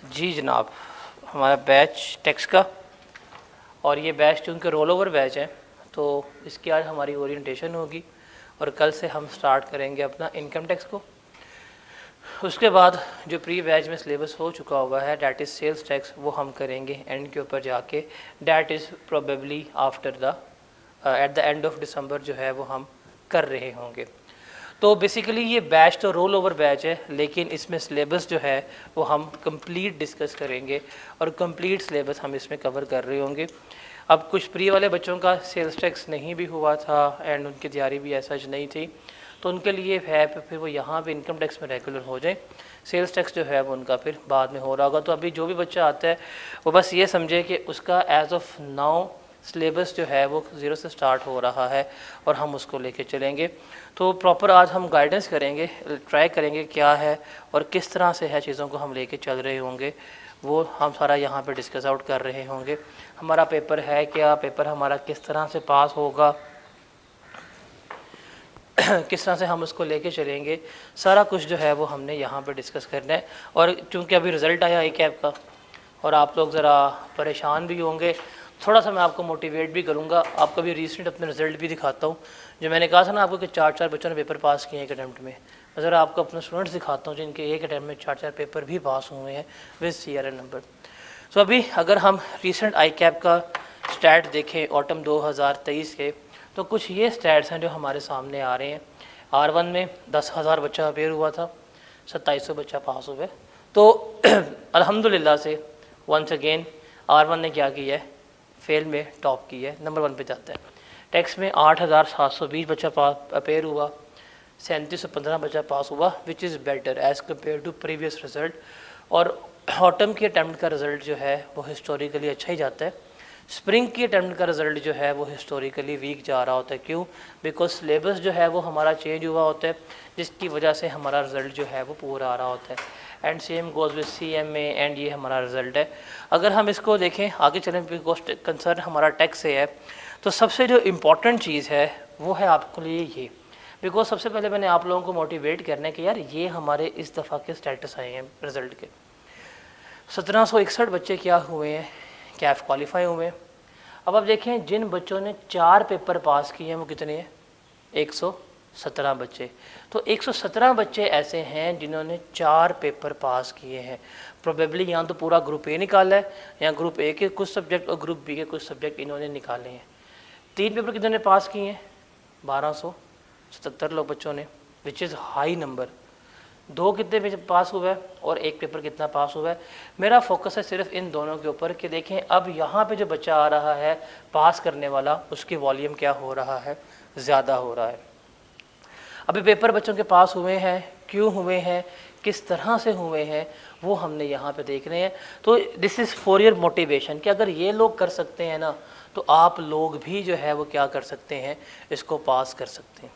जी जनाब, हमारा batch tax का, और ये बैच चूँकि रोल ओवर बैच है तो इसकी आज हमारी ओरिएंटेशन होगी और कल से हम स्टार्ट करेंगे अपना इनकम टैक्स को। उसके बाद जो प्री बैच में सिलेबस हो चुका हुआ है डैट इज़ सेल्स टैक्स, वो हम करेंगे एंड के ऊपर जाके, that is probably after the at the end of December जो है वो हम कर रहे होंगे। तो बेसिकली ये बैच तो रोल ओवर बैच है, लेकिन इसमें सिलेबस जो है वो हम कंप्लीट डिस्कस करेंगे और कंप्लीट सिलेबस हम इसमें कवर कर रहे होंगे। अब कुछ प्री वाले बच्चों का सेल्स टैक्स नहीं भी हुआ था एंड उनकी तैयारी भी ऐसा नहीं थी, तो उनके लिए है फिर वो यहाँ पे इनकम टैक्स में रेगुलर हो जाए। सेल्स टैक्स जो है वो उनका फिर बाद में हो रहा होगा। तो अभी जो भी बच्चा आता है वो बस ये समझे कि उसका एज ऑफ नाउ सिलेबस जो है वो ज़ीरो से स्टार्ट हो रहा है और हम उसको लेके चलेंगे। तो प्रॉपर आज हम गाइडेंस करेंगे, ट्राई करेंगे क्या है और किस तरह से है चीज़ों को हम लेके चल रहे होंगे, वो हम सारा यहाँ पे डिस्कस आउट कर रहे होंगे। हमारा पेपर है क्या, पेपर हमारा किस तरह से पास होगा, किस तरह से हम उसको लेके चलेंगे, सारा कुछ जो है वो हमने यहाँ पे डिस्कस करना है। और चूँकि अभी रिज़ल्ट आया कैब का और आप लोग ज़रा परेशान भी होंगे, थोड़ा सा मैं आपको मोटिवेट भी करूँगा। आपको भी रिसेंट अपने रिज़ल्ट भी दिखाता हूँ। जो मैंने कहा था ना आपको कि 4 बच्चों ने पेपर पास किए एक अटैम्प्ट में, मैं ज़रा आपको अपने स्टूडेंट्स दिखाता हूँ जिनके एक अटैम्प्ट में 4 पेपर भी पास हुए हैं विद CRN नंबर। सो अभी अगर हम रिसेंट ICAP का स्टैट देखें ऑटम 2023 के, तो कुछ ये स्टैट्स हैं जो हमारे सामने आ रहे हैं। R1 में 10,000 बच्चा अपेयर हुआ था, 2700 बच्चा पास हुए। तो अल्हम्दुलिल्लाह से वंस अगेन R1 ने क्या किया है, फेल में टॉप की है, नंबर 1 पे जाता है। टैक्स में 8,720 बच्चा अपेयर हुआ, 3715 बच्चा पास हुआ, which is better as compare to previous result. और ऑटम की अटैम्प्ट का रिज़ल्ट जो है वो हिस्टोरिकली अच्छा ही जाता है। स्प्रिंग की अटैम्प्ट का रिज़ल्ट जो है वो हिस्टोरिकली वीक जा रहा होता है। क्यों? बिकॉज सिलेबस जो है वो हमारा चेंज हुआ होता है, जिसकी वजह से हमारा रिज़ल्ट जो है वो पूरा आ रहा होता है। And same goes with CMA and ये हमारा रिज़ल्ट है। अगर हम इसको देखें आगे चलें, बिकॉज कंसर्न हमारा टैक्स से है, तो सबसे जो इम्पॉर्टेंट चीज़ है वो है आपके लिए ये। बिकॉज सबसे पहले मैंने आप लोगों को मोटिवेट करना है कि यार ये हमारे इस दफ़ा के स्टेटस आए हैं रिज़ल्ट के। 1761 बच्चे क्या हुए हैं, कैफ क्वालिफाई हुए हैं। अब आप देखें जिन बच्चों ने 4 पेपर पास किए हैं वो कितने हैं, 117 बच्चे। तो 117 बच्चे ऐसे हैं जिन्होंने 4 पेपर पास किए हैं। प्रोबेबली यहाँ तो पूरा ग्रुप ए निकाला है, यहाँ ग्रुप ए के कुछ सब्जेक्ट और ग्रुप बी के कुछ सब्जेक्ट इन्होंने निकाले हैं। 3 पेपर कितने पास किए हैं, 1277 लोग बच्चों ने, विच इज़ हाई नंबर। 2 कितने पे पास हुआ है और 1 पेपर कितना पास हुआ है। मेरा फोकस है सिर्फ इन दोनों के ऊपर कि देखें अब यहाँ पे जो बच्चा आ रहा है पास करने वाला, उसकी वॉल्यूम क्या हो रहा है, ज़्यादा हो रहा है। अभी पेपर बच्चों के पास हुए हैं, क्यों हुए हैं, किस तरह से हुए हैं, वो हमने यहाँ पे देख रहे हैं। तो this is for your motivation कि अगर ये लोग कर सकते हैं ना, तो आप लोग भी जो है वो क्या कर सकते हैं, इसको पास कर सकते हैं।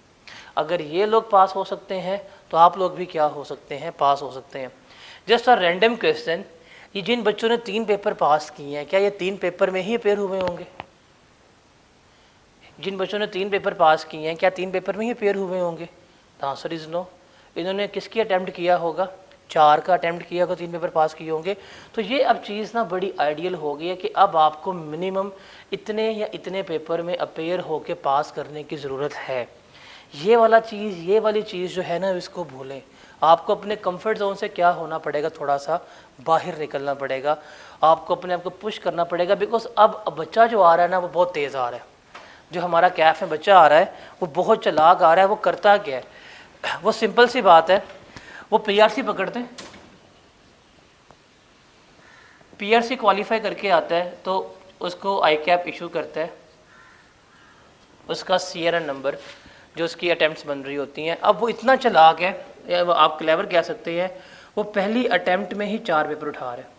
अगर ये लोग पास हो सकते हैं तो आप लोग भी क्या हो सकते हैं, पास हो सकते हैं। जस्ट अ रैंडम क्वेश्चन, ये जिन बच्चों ने 3 पेपर पास किए हैं, क्या ये 3 पेपर में ही अपेयर हुए होंगे? जिन बच्चों ने 3 पेपर पास किए हैं, क्या 3 पेपर में ही अपेयर हुए होंगे? The answer is no. इन्होंने किसकी अटैम्प्ट किया होगा, 4 का अटैम्प्ट किया होगा, 3 पेपर पास किए होंगे। तो ये अब चीज़ ना बड़ी आइडियल हो गई है कि अब आपको मिनिमम इतने या इतने पेपर में अपेयर होके पास करने की ज़रूरत है। ये वाली चीज़ जो है ना, इसको भूलें। आपको अपने कंफर्ट जोन से क्या होना पड़ेगा, थोड़ा सा बाहर निकलना पड़ेगा, आपको अपने आप को पुश करना पड़ेगा। बिकॉज अब बच्चा जो आ रहा है ना वो बहुत तेज़ आ रहा है। जो हमारा कैफ में बच्चा आ रहा है वो बहुत चालाक आ रहा है। वो करता क्या है, वो सिंपल सी बात है, वो PRC पकड़ते हैं, PRC क्वालिफाई करके आता है तो उसको ICAP इशू करता है, उसका CRN नंबर जो उसकी अटैम्प्ट्स बन रही होती हैं। अब वो इतना चालाक है, या आप क्लेवर कह सकते हैं, वो पहली अटैम्प्ट में ही 4 पेपर उठा रहे हैं।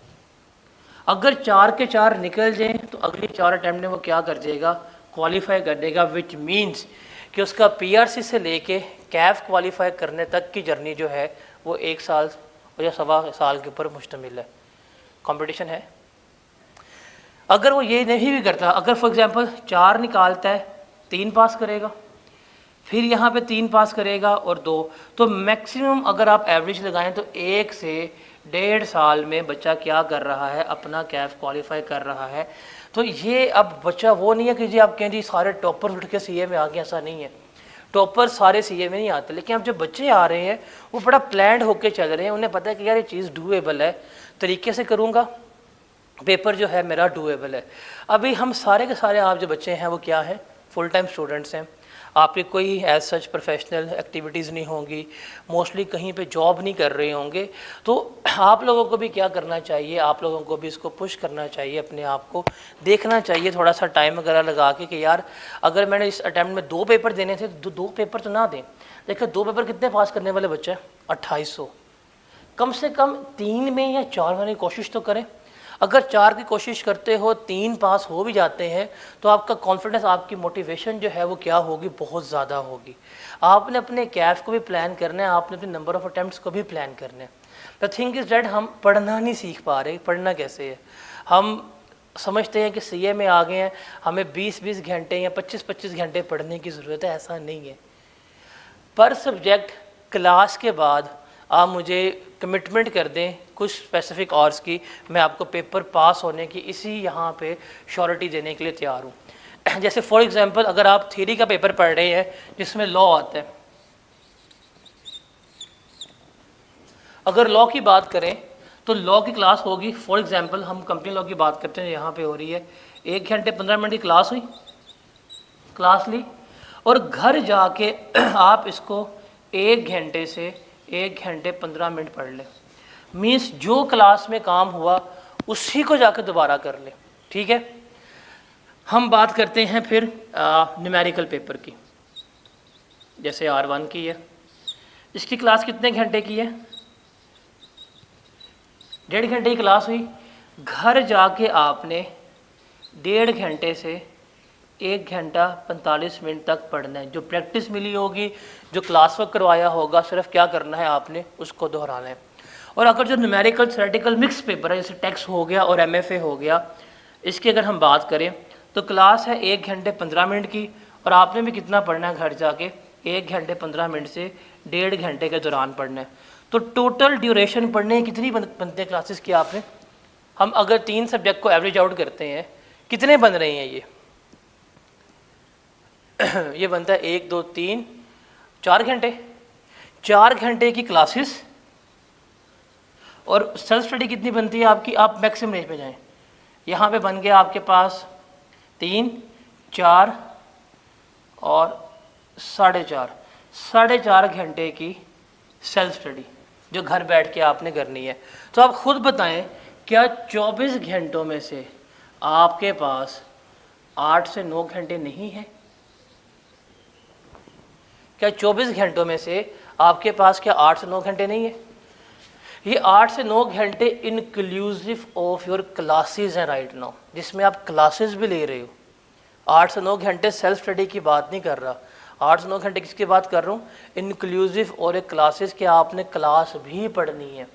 अगर 4 के 4 निकल जाएं तो अगली 4 अटैम्प्ट में वो क्या कर जाएगा, क्वालिफाई कर देगा। विच मीन्स कि उसका PRC से लेके कैफ क्वालिफाई करने तक की जर्नी जो है वो 1 साल या 1.25 साल के ऊपर मुश्तमिल है। कंपटीशन है। अगर वो ये नहीं भी करता, अगर फॉर एग्जांपल 4 निकालता है, 3 पास करेगा, फिर यहाँ पे 3 पास करेगा और 2, तो मैक्सिमम अगर आप एवरेज लगाएं तो 1 से 1.5 साल में बच्चा क्या कर रहा है, अपना कैफ क्वालिफाई कर रहा है। तो ये अब बच्चा वो नहीं है कि जी आप कहें जी सारे टॉपर उठ के सीए में आ गए, ऐसा नहीं है। टॉपर सारे सीए में नहीं आते, लेकिन अब जो बच्चे आ रहे हैं वो बड़ा प्लान्ड होकर चल रहे हैं। उन्हें पता है कि यार ये चीज़ डूएबल है, तरीके से करूँगा, पेपर जो है मेरा डूएबल है। अभी हम सारे के सारे आप जो बच्चे हैं वो क्या हैं, फुल टाइम स्टूडेंट्स हैं। आपकी कोई एज सच प्रोफेशनल एक्टिविटीज़ नहीं होंगी, मोस्टली कहीं पे जॉब नहीं कर रहे होंगे। तो आप लोगों को भी क्या करना चाहिए, आप लोगों को भी इसको पुश करना चाहिए, अपने आप को देखना चाहिए थोड़ा सा टाइम वगैरह लगा के कि यार अगर मैंने इस अटैम्प्ट में 2 पेपर देने थे तो 2 पेपर तो ना दें। देखिए 2 पेपर कितने पास करने वाले बच्चे हैं, 2800। कम से कम 3 में या 4 में कोशिश तो करें। अगर 4 की कोशिश करते हो, 3 पास हो भी जाते हैं तो आपका कॉन्फिडेंस, आपकी मोटिवेशन जो है वो क्या होगी, बहुत ज़्यादा होगी। आपने अपने कैफ को भी प्लान करना है, आपने अपने नंबर ऑफ़ अटैम्प्ट्स को भी प्लान करना है। द थिंग इज़ डैट हम पढ़ना नहीं सीख पा रहे। पढ़ना कैसे है, हम समझते हैं कि सीए में आ गए हैं, हमें 20-20 घंटे या 25-25 घंटे पढ़ने की ज़रूरत है। ऐसा नहीं है। पर सब्जेक्ट क्लास के बाद आप मुझे कमिटमेंट कर दें कुछ स्पेसिफिक आवर्स की, मैं आपको पेपर पास होने की इसी यहाँ पे श्योरिटी देने के लिए तैयार हूँ। जैसे फॉर एग्जांपल अगर आप थ्योरी का पेपर पढ़ रहे हैं जिसमें लॉ आता है, अगर लॉ की बात करें तो लॉ की क्लास होगी, फॉर एग्जांपल हम कंपनी लॉ की बात करते हैं, यहाँ पे हो रही है 1 घंटे 15 मिनट की क्लास हुई, क्लास ली और घर जाके आप इसको 1 घंटे से 1 घंटे 15 मिनट पढ़ लें। मीन्स जो क्लास में काम हुआ उसी को जाकर दोबारा कर लें। ठीक है, हम बात करते हैं फिर न्यूमेरिकल पेपर की। जैसे R1 की है, इसकी क्लास कितने घंटे की है, 1.5 घंटे की क्लास हुई। घर जाके आपने 1.5 घंटे से 1 घंटा 45 मिनट तक पढ़ना है। जो प्रैक्टिस मिली होगी, जो क्लास वर्क करवाया होगा, सिर्फ क्या करना है, आपने उसको दोहराना है। और अगर जो न्यूमेरिकल थ्योरेटिकल मिक्स पेपर है, जैसे टेक्स्ट हो गया और एमएफए हो गया, इसकी अगर हम बात करें तो क्लास है 1 घंटे 15 मिनट की और आपने भी कितना पढ़ना है, घर जाके 1 घंटे 15 मिनट से 1.5 घंटे के दौरान पढ़ना है। तो टोटल ड्यूरेशन पढ़ने की कितनी बनते हैं क्लासेस की आपने, हम अगर 3 सब्जेक्ट को एवरेज आउट करते हैं कितने बन रहे हैं ये बनता है 1 2 3 4 घंटे। 4 घंटे की क्लासेस और सेल्फ स्टडी कितनी बनती है आपकी, आप मैक्सिमम रेंज पे जाएं, यहाँ पे बन गया आपके पास 3 4 और 4.5 घंटे की सेल्फ स्टडी जो घर बैठ के आपने करनी है। तो आप खुद बताएं, क्या 24 घंटों में से आपके पास 8 से 9 घंटे नहीं है? क्या 24 घंटों में से आपके पास क्या 8 से 9 घंटे नहीं है? ये 8 से 9 घंटे इंक्लूसिव ऑफ योर क्लासेस हैं राइट नाउ, जिसमें आप क्लासेस भी ले रहे हो। 8 से 9 घंटे सेल्फ स्टडी की बात नहीं कर रहा, 8 से 9 घंटे किसकी बात कर रहा हूँ, इंक्लूसिव और एक क्लासेस के आपने क्लास भी पढ़नी है।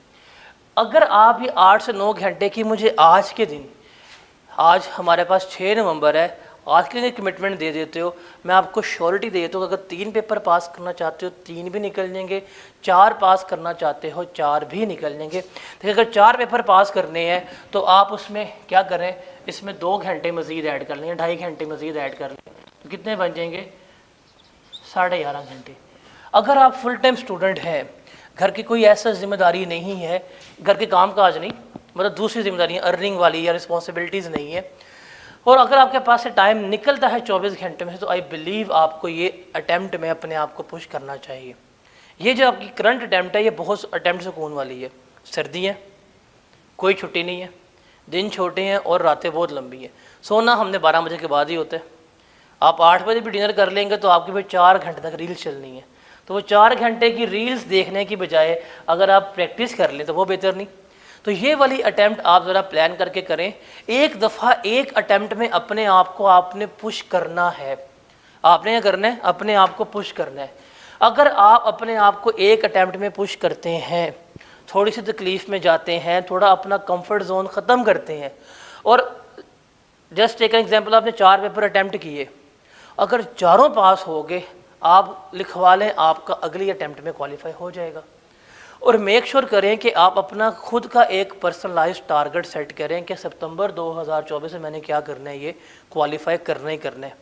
अगर आप ये 8 से 9 घंटे की मुझे आज के दिन, आज हमारे पास 6 नवंबर है, आज के लिए कमिटमेंट दे देते हो, मैं आपको श्योरिटी दे देता हूँ अगर 3 पेपर पास करना चाहते हो 3 भी निकल जाएंगे, 4 पास करना चाहते हो 4 भी निकल जाएंगे। तो अगर 4 पेपर पास करने हैं तो आप उसमें क्या करें, इसमें 2 घंटे मज़ीद ऐड कर लें, 2.5 घंटे मज़ीद ऐड कर लें, तो कितने बन जाएंगे, 11.5 घंटे। अगर आप फुल टाइम स्टूडेंट हैं, घर की कोई ऐसा जिम्मेदारी नहीं है, घर के काम काज नहीं, मतलब दूसरी जिम्मेदारियाँ अर्निंग वाली या रिस्पॉन्सिबिलिटीज़ नहीं है, और अगर आपके पास से टाइम निकलता है 24 घंटे में, तो आई बिलीव आपको ये अटैम्प्ट में अपने आप को पुश करना चाहिए। ये जो आपकी करंट अटैम्प्ट है, ये बहुत अटैम्प्ट सुकून वाली है। सर्दी है, कोई छुट्टी नहीं है, दिन छोटे हैं और रातें बहुत लंबी हैं। सोना हमने 12 बजे के बाद ही होता है। आप 8 बजे भी डिनर कर लेंगे तो आपके पास 4 घंटे तक रील्स चलनी है। तो वो 4 घंटे की रील्स देखने की बजाय अगर आप प्रैक्टिस कर लें तो वो बेहतर नहीं। तो ये वाली अटैम्प्ट आप ज़रा प्लान करके करें। एक दफ़ा एक अटैम्प्ट में अपने आप को आपने पुश करना है। आपने क्या करना है, अपने आप को पुश करना है। अगर आप अपने आप को एक अटैम्प्ट में पुश करते हैं, थोड़ी सी तकलीफ़ में जाते हैं, थोड़ा अपना कंफर्ट जोन ख़त्म करते हैं, और जस्ट एक एग्जांपल, आपने 4 पेपर अटैम्प्ट किए, अगर चारों पास हो गए, आप लिखवा लें आपका अगली अटैम्प्ट में क्वालिफाई हो जाएगा। और मेक श्योर करें कि आप अपना खुद का एक पर्सनलाइज टारगेट सेट करें कि सितंबर 2024 में मैंने क्या करना है, ये क्वालिफाई करना ही करना है।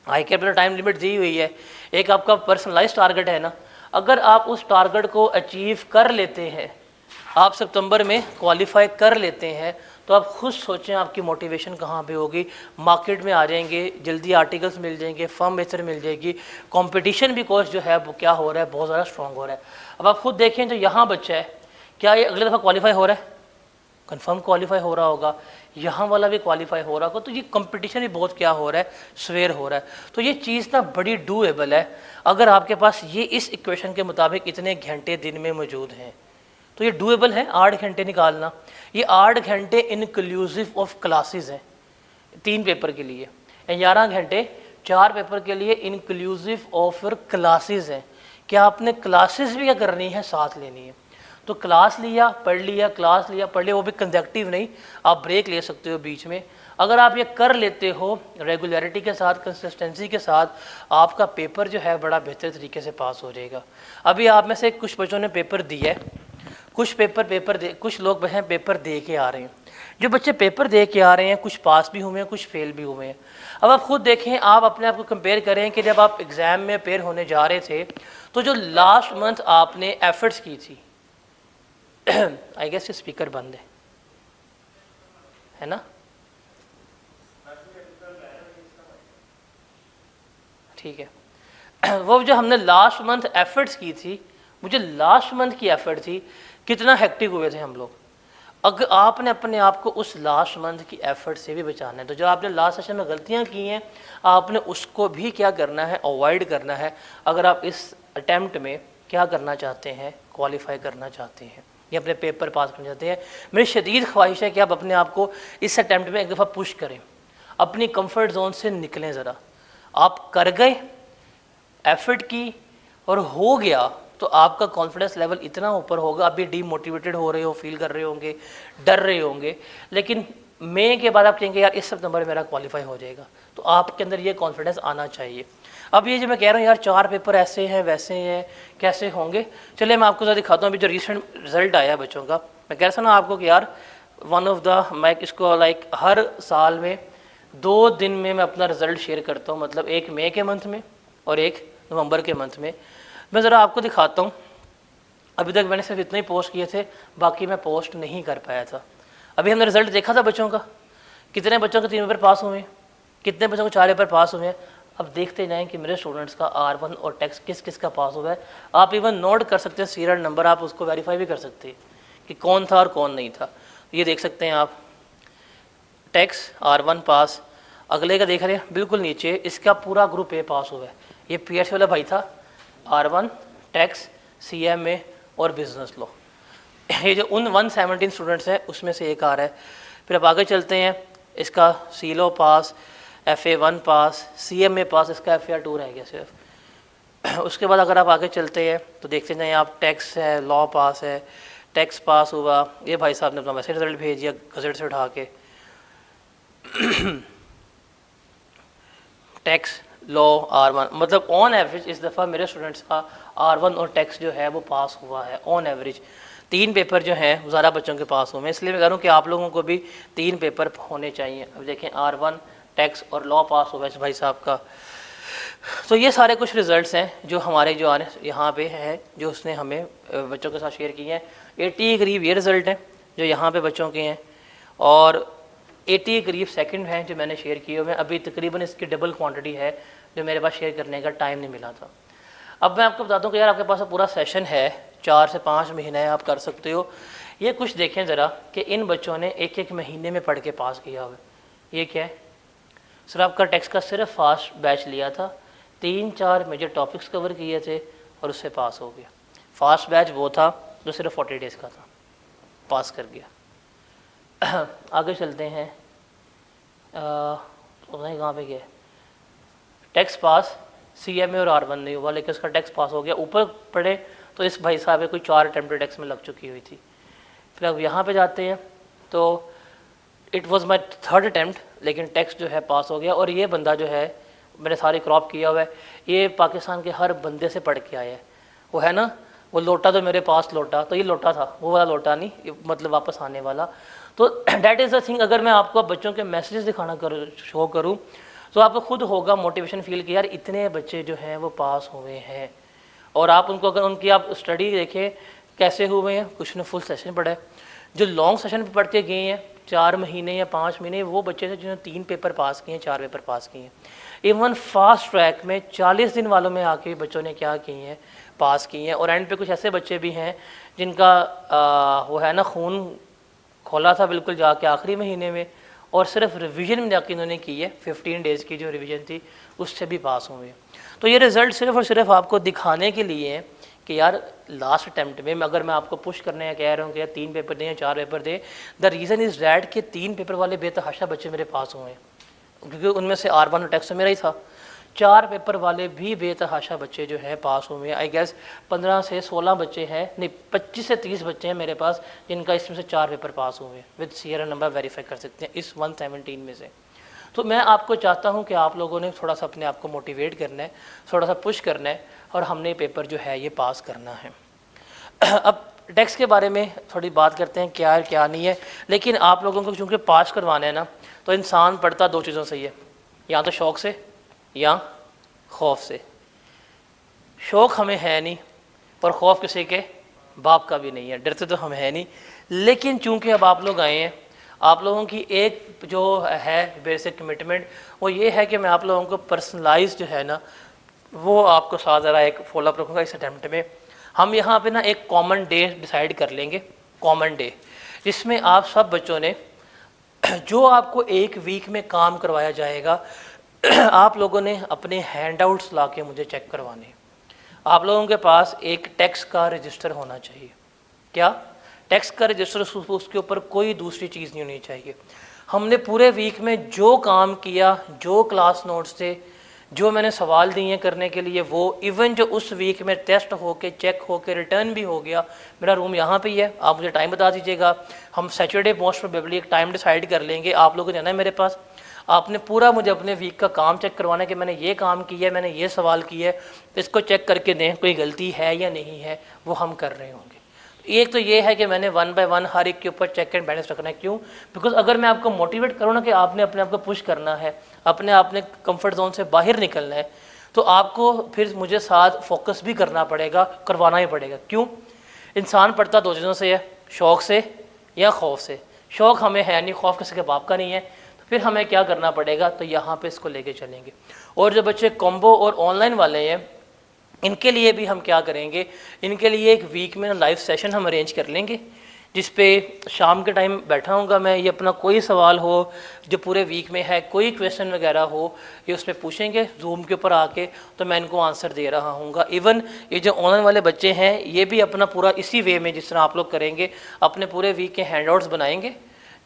आई के अपना टाइम लिमिट दी हुई है, एक आपका पर्सनलाइज टारगेट है ना। अगर आप उस टारगेट को अचीव कर लेते हैं, आप सितंबर में क्वालिफाई कर लेते हैं, तो आप खुद सोचें आपकी मोटिवेशन कहाँ पे होगी। मार्केट में आ जाएंगे, जल्दी आर्टिकल्स मिल जाएंगे, फर्म बेचर मिल जाएगी, कंपटीशन भी कोर्स जो है वो क्या हो रहा है, बहुत ज़्यादा स्ट्रॉन्ग हो रहा है। अब आप खुद देखें जो यहाँ बच्चा है, क्या ये अगले दफ़ा क्वालिफाई हो रहा है? कंफर्म क्वालिफाई हो रहा होगा, यहाँ वाला भी क्वालिफाई हो रहा होगा। तो ये कंपटीशन भी बहुत क्या हो रहा है, स्वेर हो रहा है। तो ये चीज़ ना बड़ी डूएबल है अगर आपके पास ये इस इक्वेशन के मुताबिक इतने घंटे दिन में मौजूद हैं, तो ये डूएबल है 8 घंटे निकालना। ये 8 घंटे इनक्लूसिव ऑफ क्लासेस हैं 3 पेपर के लिए, 11 घंटे 4 पेपर के लिए इनक्लूसिव ऑफ क्लासेस हैं। क्या आपने क्लासेस भी क्या करनी है, साथ लेनी है। तो क्लास लिया पढ़ लिया, क्लास लिया पढ़ लिया, वो भी कंसेक्टिव नहीं, आप ब्रेक ले सकते हो बीच में। अगर आप ये कर लेते हो रेगुलरिटी के साथ, कंसिस्टेंसी के साथ, आपका पेपर जो है बड़ा बेहतर तरीके से पास हो जाएगा। अभी आप में से कुछ बच्चों ने पेपर दिया है, कुछ लोग हैं पेपर दे के आ रहे हैं। जो बच्चे पेपर दे के आ रहे हैं, कुछ पास भी हुए हैं, कुछ फेल भी हुए हैं। अब आप खुद देखें, आप अपने आप को कंपेयर करें कि जब आप एग्ज़ाम में पेयर होने जा रहे थे, तो जो लास्ट मंथ आपने एफर्ट्स की थी आई गेस ये स्पीकर बंद है ना, ठीक है। वो जो हमने लास्ट मंथ एफर्ट्स की थी, मुझे लास्ट मंथ की एफर्ट थी, कितना हेक्टिक हुए थे हम लोग। अगर आपने अपने आप को उस लास्ट मंथ की एफर्ट से भी बचाना है, तो जो आपने लास्ट सेशन में गलतियां की हैं, आपने उसको भी क्या करना है, अवॉइड करना है। अगर आप इस अटैम्प्ट में क्या करना चाहते हैं, क्वालिफाई करना चाहते हैं या अपने पेपर पास करना चाहते हैं, मेरी शदीद ख्वाहिश है कि आप अपने आप को इस अटैम्प्ट में एक दफ़ा पुश करें, अपनी कंफर्ट जोन से निकलें ज़रा। आप कर गए, एफर्ट की और हो गया, तो आपका कॉन्फिडेंस लेवल इतना ऊपर होगा, अभी डीमोटिवेटेड हो रहे हो, फील कर रहे होंगे, डर रहे होंगे, लेकिन मई के बाद आप कहेंगे यार इस सितंबर मेरा क्वालिफाई हो जाएगा। तो आपके अंदर ये कॉन्फिडेंस आना चाहिए। अब ये जो मैं कह रहा हूँ यार 4 पेपर ऐसे हैं वैसे हैं, कैसे होंगे, चलिए मैं आपको ज़रा दिखाता हूँ। अभी जो रिसेंट रिजल्ट आया बच्चों का, मैं कह रहा था ना आपको कि यार वन ऑफ द, मैं इसको लाइक हर साल में 2 दिन में मैं अपना रिज़ल्ट शेयर करता हूँ, मतलब एक मई के मंथ में और एक नवंबर के मंथ में। मैं ज़रा आपको दिखाता हूँ। अभी तक मैंने सिर्फ इतने ही पोस्ट किए थे, बाकी मैं पोस्ट नहीं कर पाया था। अभी हमने रिज़ल्ट देखा था बच्चों का, कितने बच्चों के 3 पेपर पास हुए हैं, कितने बच्चों को 4 पेपर पास हुए हैं। अब देखते जाएं कि मेरे स्टूडेंट्स का R1 और टैक्स किस किस का पास हुआ है। आप इवन नोट कर सकते हैं सीरियल नंबर, आप उसको वेरीफाई भी कर सकते हैं कि कौन था और कौन नहीं था। ये देख सकते हैं आप, टैक्स R1 पास, अगले का देख रहे हैं बिल्कुल नीचे, इसका पूरा ग्रुप ए पास हुआ है। ये PH वाला भाई था, R1 टैक्स, CMA और बिजनेस लॉ। ये जो उन 117 स्टूडेंट्स हैं उसमें से एक आ रहा है। फिर अब आगे चलते हैं, इसका CLO पास, FA1 पास, CMA पास, इसका FA2 रह गया सिर्फ। उसके बाद अगर आप आगे चलते हैं तो देखते जाएँ आप, टैक्स है, लॉ पास है, टैक्स पास हुआ। ये भाई साहब ने अपना वैसे रिजल्ट भेज दिया गजट से उठा के। टैक्स, लॉ, R1, मतलब ऑन एवरेज इस दफ़ा मेरे स्टूडेंट्स का R1 और टैक्स जो है वो पास हुआ है ऑन एवरेज। 3 पेपर जो हैं ज़्यादा बच्चों के पास हुए हैं, इसलिए मैं कह रहा हूँ कि आप लोगों को भी 3 पेपर होने चाहिए। अब देखें R1 टैक्स और लॉ पास हुआ है भाई साहब का। तो ये सारे कुछ रिज़ल्ट्स हैं जो हमारे जो आने यहाँ पे हैं, जो उसने हमें बच्चों के साथ शेयर किए हैं। 80 के करीब ये रिज़ल्ट हैं जो यहाँ पे बच्चों के हैं, और 80 के करीब सेकंड हैं जो मैंने शेयर किए हुए हैं। अभी तकरीबन इसकी डबल क्वांटिटी है जो मेरे पास शेयर करने का टाइम नहीं मिला था। अब मैं आपको बताता हूँ कि यार आपके पास पूरा सेशन है, 4 से 5 महीने आप कर सकते हो। ये कुछ देखें ज़रा कि इन बच्चों ने 1-1 महीने में पढ़ के पास किया हुआ। ये क्या है सर, आपका टैक्स का सिर्फ फास्ट बैच लिया था, 3-4 मेजर टॉपिक्स कवर किए थे और उससे पास हो गया। फास्ट बैच वो था जो सिर्फ 40 डेज़ का था, पास कर गया। आगे चलते हैं, कहाँ पे गया, टैक्स पास, CMA और R1 नहीं हुआ, लेकिन उसका टैक्स पास हो गया। ऊपर पढ़े तो इस भाई साहब कोई 4 अटैम्प्ट टैक्स में लग चुकी हुई थी। फिर अब यहाँ पे जाते हैं तो it was my 3rd attempt, लेकिन टैक्स जो है पास हो गया। और ये बंदा जो है, मैंने सारी क्रॉप किया हुआ है, ये पाकिस्तान के हर बंदे से पढ़ के आया है। वो है ना वो लोटा तो मेरे पास लोटा, तो ये लोटा था, वो वाला लोटा नहीं, मतलब वापस आने वाला। तो डैट इज़ द थिंग। अगर मैं आपको बच्चों के मैसेजेस दिखाना शो करूँ तो आपको खुद होगा मोटिवेशन फील कि यार इतने बच्चे जो हैं वो पास हुए हैं। और आप उनको अगर उनकी आप स्टडी देखें कैसे हुए हैं, कुछ ने फुल सेशन पढ़ा है, जो लॉन्ग सेशन पे पढ़ के गए हैं 4 महीने या 5 महीने, वो बच्चे थे जिन्होंने 3 पेपर पास किए हैं, 4 पेपर पास किए हैं। इवन फास्ट ट्रैक में 40 दिन वालों में आके बच्चों ने क्या किए हैं, पास किए हैं। और एंड पे कुछ ऐसे बच्चे भी हैं जिनका वो है ना खून खोला था बिल्कुल जाके आखिरी महीने में, और सिर्फ रिवीजन में जाके इन्होंने की है, 15 डेज़ की जो रिवीजन थी उससे भी पास हुए। तो ये रिज़ल्ट सिर्फ और सिर्फ आपको दिखाने के लिए है कि यार लास्ट अटैम्प्ट में अगर मैं आपको पुश करने या कह रहा हूँ कि यार 3 पेपर दें या 4 पेपर दें, द रीज़न इज़ डैट कि 3 पेपर वाले बेतहाशा बच्चे मेरे पास हुए हैं, क्योंकि उनमें से R1 टेक्स्ट तो मेरा ही था। 4 पेपर वाले भी बेतहाशा बच्चे जो हैं पास हुए हैं। आई गेस 15 से 16 बच्चे हैं, नहीं 25 से 30 बच्चे हैं मेरे पास जिनका इसमें से 4 पेपर पास हुए हैं। विद सीरियल नंबर वेरीफाई कर सकते हैं इस 117 में से। तो मैं आपको चाहता हूं कि आप लोगों ने थोड़ा सा अपने आप को मोटिवेट करना है, थोड़ा सा पुश करना है, और हमने पेपर जो है ये पास करना है। अब टेक्स्ट के बारे में थोड़ी बात करते हैं, क्या है क्या नहीं है। लेकिन आप लोगों को चूँकि पास करवाना है ना, तो इंसान पढ़ता 2 चीज़ों से ही है, या तो शौक़ से या खौफ से। शौक़ हमें है नहीं और खौफ किसी के बाप का भी नहीं है, डरते तो हम है नहीं। लेकिन चूँकि अब आप लोग आए हैं, आप लोगों की एक जो है बेसिक कमिटमेंट वो ये है कि मैं आप लोगों को पर्सनलाइज जो है ना वो आपको साथ ज़रा एक फॉलोअप रखूँगा इस अटैम्प्ट में। हम यहाँ पे ना एक कॉमन डे डिसाइड कर लेंगे, कॉमन डे, जिसमें आप सब बच्चों ने जो आपको एक वीक में काम करवाया जाएगा, आप लोगों ने अपने हैंडआउट्स ला के मुझे चेक करवाने। आप लोगों के पास एक टैक्स का रजिस्टर होना चाहिए। क्या? टैक्स का रजिस्टर, उसके ऊपर कोई दूसरी चीज़ नहीं होनी चाहिए। हमने पूरे वीक में जो काम किया, जो क्लास नोट्स थे, जो मैंने सवाल दिए करने के लिए, वो इवन जो उस वीक में टेस्ट होके चेक होके रिटर्न भी हो गया। मेरा रूम यहाँ पे ही है, आप मुझे टाइम बता दीजिएगा। हम सैटरडे मोस्ट प्रोबेबली एक टाइम डिसाइड कर लेंगे, आप लोगों ने जाना है मेरे पास। आपने पूरा मुझे अपने वीक का काम चेक करवाना है कि मैंने ये काम किया है, मैंने ये सवाल किया है, इसको चेक करके दें कोई गलती है या नहीं है, वो हम कर रहे होंगे। एक तो ये है कि मैंने 1 बाय 1 हर एक के ऊपर चेक एंड बैलेंस रखना है। क्यों? बिकॉज अगर मैं आपको मोटिवेट करूँ ना कि आपने अपने आप को पुश करना है, अपने आपने कंफर्ट जोन से बाहर निकलना है, तो आपको फिर मुझे साथ फोकस भी करना पड़ेगा, करवाना ही पड़ेगा। क्यों? इंसान पढ़ता 2 चीज़ों से है, शौक़ से या खौफ से। शौक़ हमें है नहीं, खौफ किसी के बाप का नहीं है, तो फिर हमें क्या करना पड़ेगा, तो यहाँ पे इसको लेके चलेंगे। और जो बच्चे कॉम्बो और ऑनलाइन वाले हैं, इनके लिए भी हम क्या करेंगे, इनके लिए एक वीक में लाइव सेशन हम अरेंज कर लेंगे, जिस पे शाम के टाइम बैठा हूँगा मैं, ये अपना कोई सवाल हो जो पूरे वीक में है, कोई क्वेश्चन वगैरह हो, ये उस पर पूछेंगे जूम के ऊपर आके, तो मैं इनको आंसर दे रहा हूँगा। इवन ये जो ऑनलाइन वाले बच्चे हैं, ये भी अपना पूरा इसी वे में जिस तरह आप लोग करेंगे, अपने पूरे वीक के हैंडआउट्स बनाएंगे,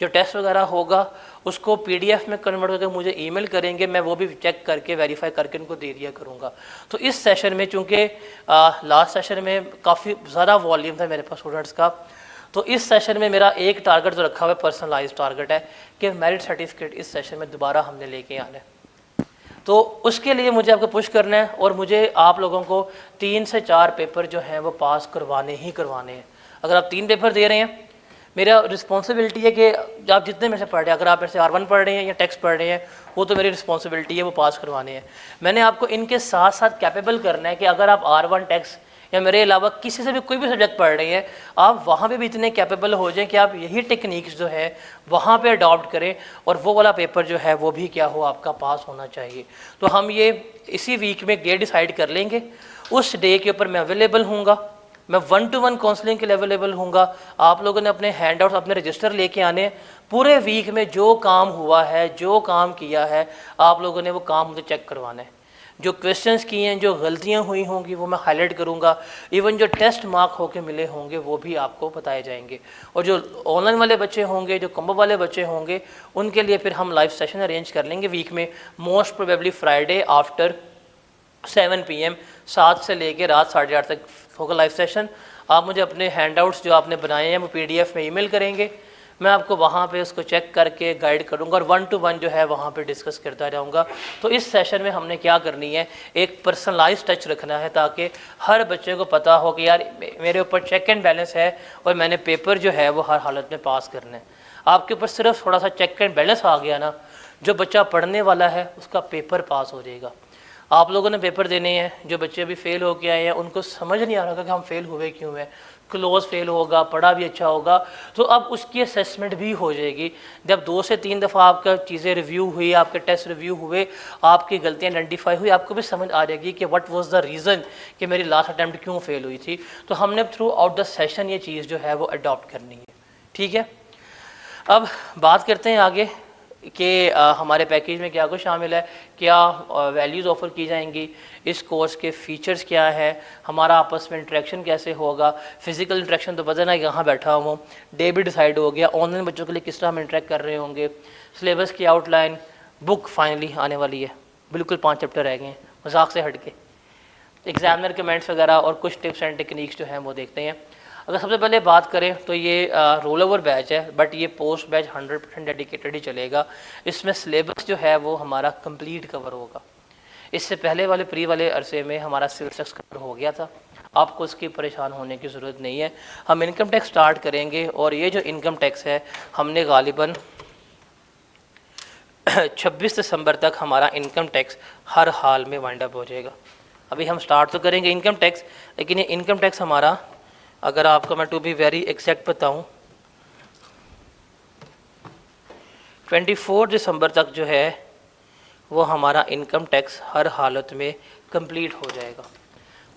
जो टेस्ट वगैरह होगा उसको PDF में कन्वर्ट करके मुझे ईमेल करेंगे, मैं वो भी चेक करके वेरीफाई करके उनको दे दिया करूँगा। तो इस सेशन में, चूँकि लास्ट सेशन में काफ़ी ज़्यादा वॉल्यूम था मेरे पास स्टूडेंट्स का, तो इस सेशन में मेरा एक टारगेट जो रखा हुआ है, पर्सनलाइज टारगेट है कि मेरिट सर्टिफिकेट इस सेशन में दोबारा हमने लेके आना है। तो उसके लिए मुझे आपको पुश करना है, और मुझे आप लोगों को 3 से 4 पेपर जो हैं वो पास करवाने ही करवाने हैं। अगर आप 3 पेपर दे रहे हैं, मेरा रिस्पॉन्सिबिलिटी है कि आप जितने मेरे से पढ़ रहे हैं, अगर आप मेरे से R1 पढ़ रहे हैं या टेक्स्ट पढ़ रहे हैं, वो तो मेरी रिस्पॉन्सिबिलिटी है, वो पास करवाने हैं। मैंने आपको इनके साथ साथ कैपेबल करना है कि अगर आप R1 टेक्स्ट या मेरे अलावा किसी से भी कोई भी सब्जेक्ट पढ़ रहे हैं, आप वहाँ पे भी इतने कैपेबल हो जाएं कि आप यही टेक्निक्स जो है वहाँ पे अडॉप्ट करें, और वो वाला पेपर जो है वो भी क्या हो, आपका पास होना चाहिए। तो हम ये इसी वीक में डे डिसाइड कर लेंगे, उस डे के ऊपर मैं अवेलेबल हूँगा, मैं 1-to-1 काउंसलिंग के लिए अवेलेबल हूँगा। आप लोगों ने अपने हैंडआउट्स, अपने रजिस्टर लेके आने, पूरे वीक में जो काम हुआ है, जो काम किया है, आप लोगों ने वो काम मुझे चेक करवाना है। जो क्वेश्चंस किए हैं, जो गलतियाँ हुई होंगी वो मैं हाईलाइट करूँगा। इवन जो टेस्ट मार्क होके मिले होंगे वो भी आपको बताए जाएंगे। और जो ऑनलाइन वाले बच्चे होंगे, जो कॉम्बो वाले बच्चे होंगे, उनके लिए फिर हम लाइव सेशन अरेंज कर लेंगे वीक में, most probably Friday after 7 PM, 7 से लेके रात 8:30 तक होगा लाइव सेशन। आप मुझे अपने हैंडआउट्स जो आपने बनाए हैं वो PDF में ईमेल करेंगे, मैं आपको वहाँ पे उसको चेक करके गाइड करूँगा और 1 to 1 जो है वहाँ पे डिस्कस करता जाऊँगा। तो इस सेशन में हमने क्या करनी है, एक पर्सनलाइज टच रखना है ताकि हर बच्चे को पता हो कि यार मेरे ऊपर चेक एंड बैलेंस है और मैंने पेपर जो है वो हर हालत में पास करना है। आपके ऊपर सिर्फ थोड़ा सा चेक एंड बैलेंस आ गया ना, जो बच्चा पढ़ने वाला है उसका पेपर पास हो जाएगा। आप लोगों ने पेपर देने हैं, जो बच्चे अभी फेल होके आए हैं उनको समझ नहीं आ रहा कि हम फेल हुए क्यों हैं, क्लोज फेल होगा, पढ़ा भी अच्छा होगा, तो अब उसकी असेसमेंट भी हो जाएगी। जब 2 से 3 दफ़ा आपका चीज़ें रिव्यू हुई, आपके टेस्ट रिव्यू हुए, आपकी गलतियां आइडेंटिफाई हुई, आपको भी समझ आ जाएगी कि व्हाट वाज द रीज़न कि मेरी लास्ट अटैम्प्ट क्यों फेल हुई थी। तो हमने थ्रू आउट द सेशन ये चीज़ जो है वो अडॉप्ट करनी है। ठीक है, अब बात करते हैं आगे कि हमारे पैकेज में क्या कुछ शामिल है, क्या वैल्यूज़ ऑफ़र की जाएंगी, इस कोर्स के फ़ीचर्स क्या है, हमारा आपस में इंटरेक्शन कैसे होगा। फ़िज़िकल इंटरेक्शन तो पता ना यहाँ बैठा हूँ, डे भी डिसाइड हो गया, ऑनलाइन बच्चों के लिए किस तरह हम इंटरेक्ट कर रहे होंगे, सिलेबस की आउटलाइन, बुक फाइनली आने वाली है, बिल्कुल 5 चैप्टर रह गए हैं मजाक से हट के, एग्जामिनर कमेंट्स वगैरह और कुछ टिप्स एंड टेक्निक्स जो हैं वो देखते हैं। अगर सबसे पहले बात करें तो ये रोल ओवर बैच है, बट ये पोस्ट बैच 100% डेडिकेटेड ही चलेगा। इसमें सिलेबस जो है वो हमारा कंप्लीट कवर होगा। इससे पहले वाले प्री वाले अरसे में हमारा सिविल टैक्स कवर हो गया था, आपको उसकी परेशान होने की ज़रूरत नहीं है। हम इनकम टैक्स स्टार्ट करेंगे और ये जो इनकम टैक्स है हमने गालिबन 26 दिसंबर तक हमारा इनकम टैक्स हर हाल में वाइंड अप हो जाएगा। अभी हम स्टार्ट तो करेंगे इनकम टैक्स, लेकिन ये इनकम टैक्स हमारा, अगर आपको मैं टू बी वेरी एग्जैक्ट बताऊं, 24 दिसंबर तक जो है वो हमारा इनकम टैक्स हर हालत में कंप्लीट हो जाएगा।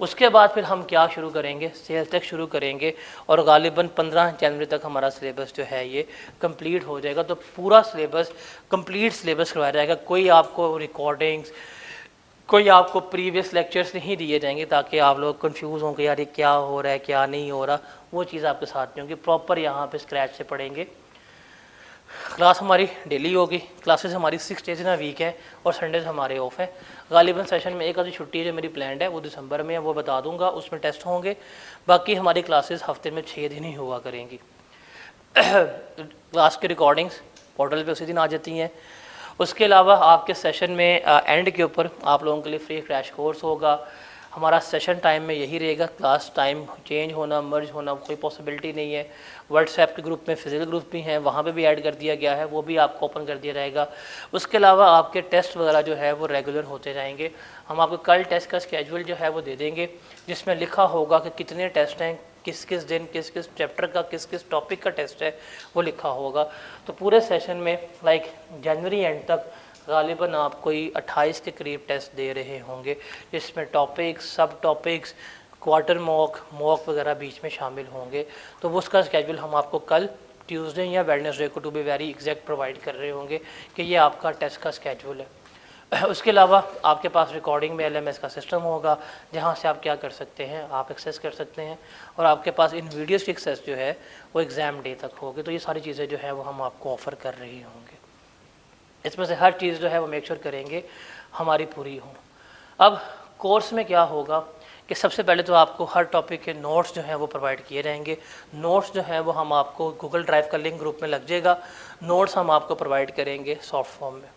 उसके बाद फिर हम क्या शुरू करेंगे, सेल्स टैक्स शुरू करेंगे और गालिबन 15 जनवरी तक हमारा सिलेबस जो है ये कंप्लीट हो जाएगा। तो पूरा सिलेबस, कंप्लीट सिलेबस करवाया जाएगा। कोई आपको रिकॉर्डिंग्स, कोई आपको प्रीवियस लेक्चर्स नहीं दिए जाएंगे ताकि आप लोग कंफ्यूज हों कि यार ये क्या हो रहा है क्या नहीं हो रहा, वो चीज़ आपके साथ नहीं होगी। प्रॉपर यहाँ पे स्क्रैच से पढ़ेंगे। क्लास हमारी डेली होगी, क्लासेस हमारी 6 डेज इन अ वीक है और संडेज हमारे ऑफ है। गालिबन सेशन में एक आधी छुट्टी जो मेरी प्लान्ड है वो दिसंबर में है, वो बता दूंगा, उसमें टेस्ट होंगे। बाकी हमारी क्लासेस हफ्ते में 6 दिन ही हुआ करेंगी। क्लास की रिकॉर्डिंग्स पोर्टल पे उसी दिन आ जाती हैं। उसके अलावा आपके सेशन में एंड के ऊपर आप लोगों के लिए फ्री क्रैश कोर्स होगा। हमारा सेशन टाइम में यही रहेगा, क्लास टाइम चेंज होना, मर्ज होना कोई पॉसिबिलिटी नहीं है। व्हाट्सएप के ग्रुप में फिजिकल ग्रुप भी हैं, वहाँ पे भी ऐड कर दिया गया है, वो भी आपको ओपन कर दिया जाएगा। उसके अलावा आपके टेस्ट वगैरह जो है वो रेगुलर होते जाएंगे। हम आपको कल टेस्ट का स्केड्यूल जो है वो दे देंगे, जिसमें लिखा होगा कि कितने टेस्ट हैं, किस किस दिन, किस किस चैप्टर का, किस किस टॉपिक का टेस्ट है, वो लिखा होगा। तो पूरे सेशन में लाइक जनवरी एंड तक गालिबन आप कोई 28 के करीब टेस्ट दे रहे होंगे, जिसमें टॉपिक्स, सब टॉपिक्स, क्वार्टर मॉक वगैरह बीच में शामिल होंगे। तो वो उसका स्केड्यूल हम आपको कल ट्यूसडे या वेडनेसडे को to be very exact provide कर रहे होंगे कि ये आपका टेस्ट का स्केड्यूल है। उसके अलावा आपके पास रिकॉर्डिंग में LMS का सिस्टम होगा, जहाँ से आप क्या कर सकते हैं, आप एक्सेस कर सकते हैं, और आपके पास इन वीडियोज़ की एक्सेस जो है वो एग्ज़ाम डे तक होगी। तो ये सारी चीज़ें जो है वो हम आपको ऑफ़र कर रहे होंगे। इसमें से हर चीज़ जो है वो मेक श्योर करेंगे हमारी पूरी हो। अब कोर्स में क्या होगा कि सबसे पहले तो आपको हर टॉपिक के नोट्स जो हैं वो प्रोवाइड किए जाएंगे। नोट्स जो हैं वो हम आपको गूगल ड्राइव का लिंक ग्रुप में लग जाएगा, नोट्स हम आपको प्रोवाइड करेंगे सॉफ्ट फॉर्म में।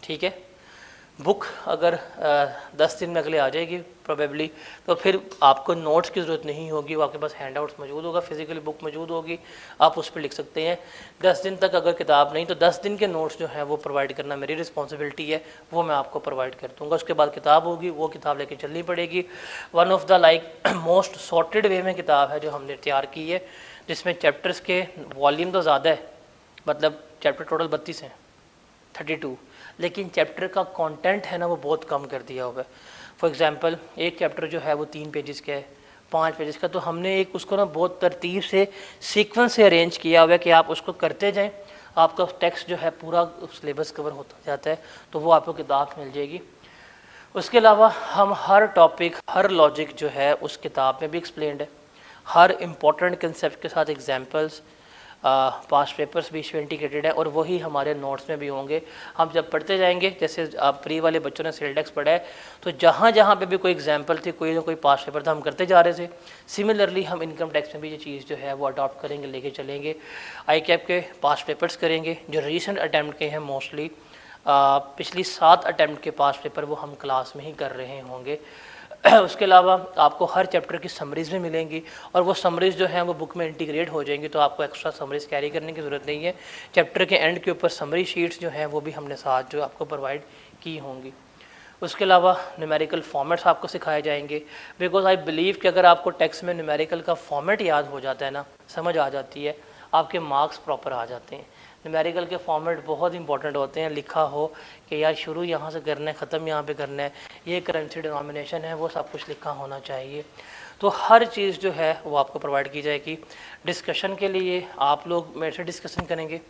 ठीक है, बुक अगर 10 दिन में अगले आ जाएगी प्रोबेबली, तो फिर आपको नोट्स की ज़रूरत नहीं होगी, वो आपके पास हैंड आउट्स मौजूद होगा, फिजिकली बुक मौजूद होगी, आप उस पर लिख सकते हैं। 10 दिन तक अगर किताब नहीं तो 10 दिन के नोट्स जो हैं वो प्रोवाइड करना मेरी रिस्पॉन्सिबिलिटी है, वो मैं आपको प्रोवाइड कर दूँगा। उसके बाद किताब होगी, वो किताब लेके चलनी पड़ेगी। One of the most sorted way में किताब है जो हमने तैयार की है, जिसमें चैप्टर्स के वॉल्यूम तो ज़्यादा है, मतलब चैप्टर टोटल 32 हैं, 32, लेकिन चैप्टर का कंटेंट है ना वो बहुत कम कर दिया हुआ है। फॉर एग्जांपल एक चैप्टर जो है वो 3 पेजेस का है, 5 पेजेस का, तो हमने एक उसको ना बहुत तरतीब से सीक्वेंस से अरेंज किया हुआ है कि आप उसको करते जाएं, आपका टेक्स्ट जो है पूरा सिलेबस कवर होता जाता है, तो वो आपको किताब मिल जाएगी। उसके अलावा हम हर टॉपिक, हर लॉजिक जो है उस किताब में भी एक्सप्लेन्ड है, हर इम्पोर्टेंट कंसेप्ट के साथ एग्जाम्पल्स, पास्ट पेपर्स भी इसमें इंटीग्रेटेड है और वही हमारे नोट्स में भी होंगे। हम जब पढ़ते जाएंगे, जैसे आप प्री वाले बच्चों ने सेल टैक्स पढ़ा है, तो जहाँ जहाँ पे भी कोई एग्जांपल थी, कोई ना कोई पास्ट पेपर था, हम करते जा रहे थे। सिमिलरली हम इनकम टैक्स में भी ये चीज़ जो है वो अडॉप्ट करेंगे, लेके चलेंगे। आई कैप के पास्ट पेपर्स करेंगे, जो रीसेंट अटैम्प्ट के हैं मोस्टली पिछली 7 अटैम्प्ट के पास्ट पेपर वो हम क्लास में ही कर रहे होंगे। उसके अलावा आपको हर चैप्टर की समरीज़ भी मिलेंगी और वो समरीज़ जो हैं वो बुक में इंटीग्रेट हो जाएंगी, तो आपको एक्स्ट्रा समरीज़ कैरी करने की ज़रूरत नहीं है। चैप्टर के एंड के ऊपर समरी शीट्स जो हैं वो भी हमने साथ जो आपको प्रोवाइड की होंगी। उसके अलावा न्यूमेरिकल फॉर्मेट्स आपको सिखाए जाएंगे, बिकॉज आई बिलीव कि अगर आपको टेक्स्ट में न्यूमेरिकल का फॉर्मेट याद हो जाता है ना, समझ आ जाती है, आपके मार्क्स प्रॉपर आ जाते हैं। न्यूमेरिकल के फॉर्मेट बहुत इंपॉर्टेंट होते हैं, लिखा हो कि यार शुरू यहाँ से करना है, ख़त्म यहाँ पे करना है, ये करेंसी डिनोमिनेशन है, वो सब कुछ लिखा होना चाहिए। तो हर चीज़ जो है वो आपको प्रोवाइड की जाएगी। डिस्कशन के लिए आप लोग मेरे से डिस्कशन करेंगे,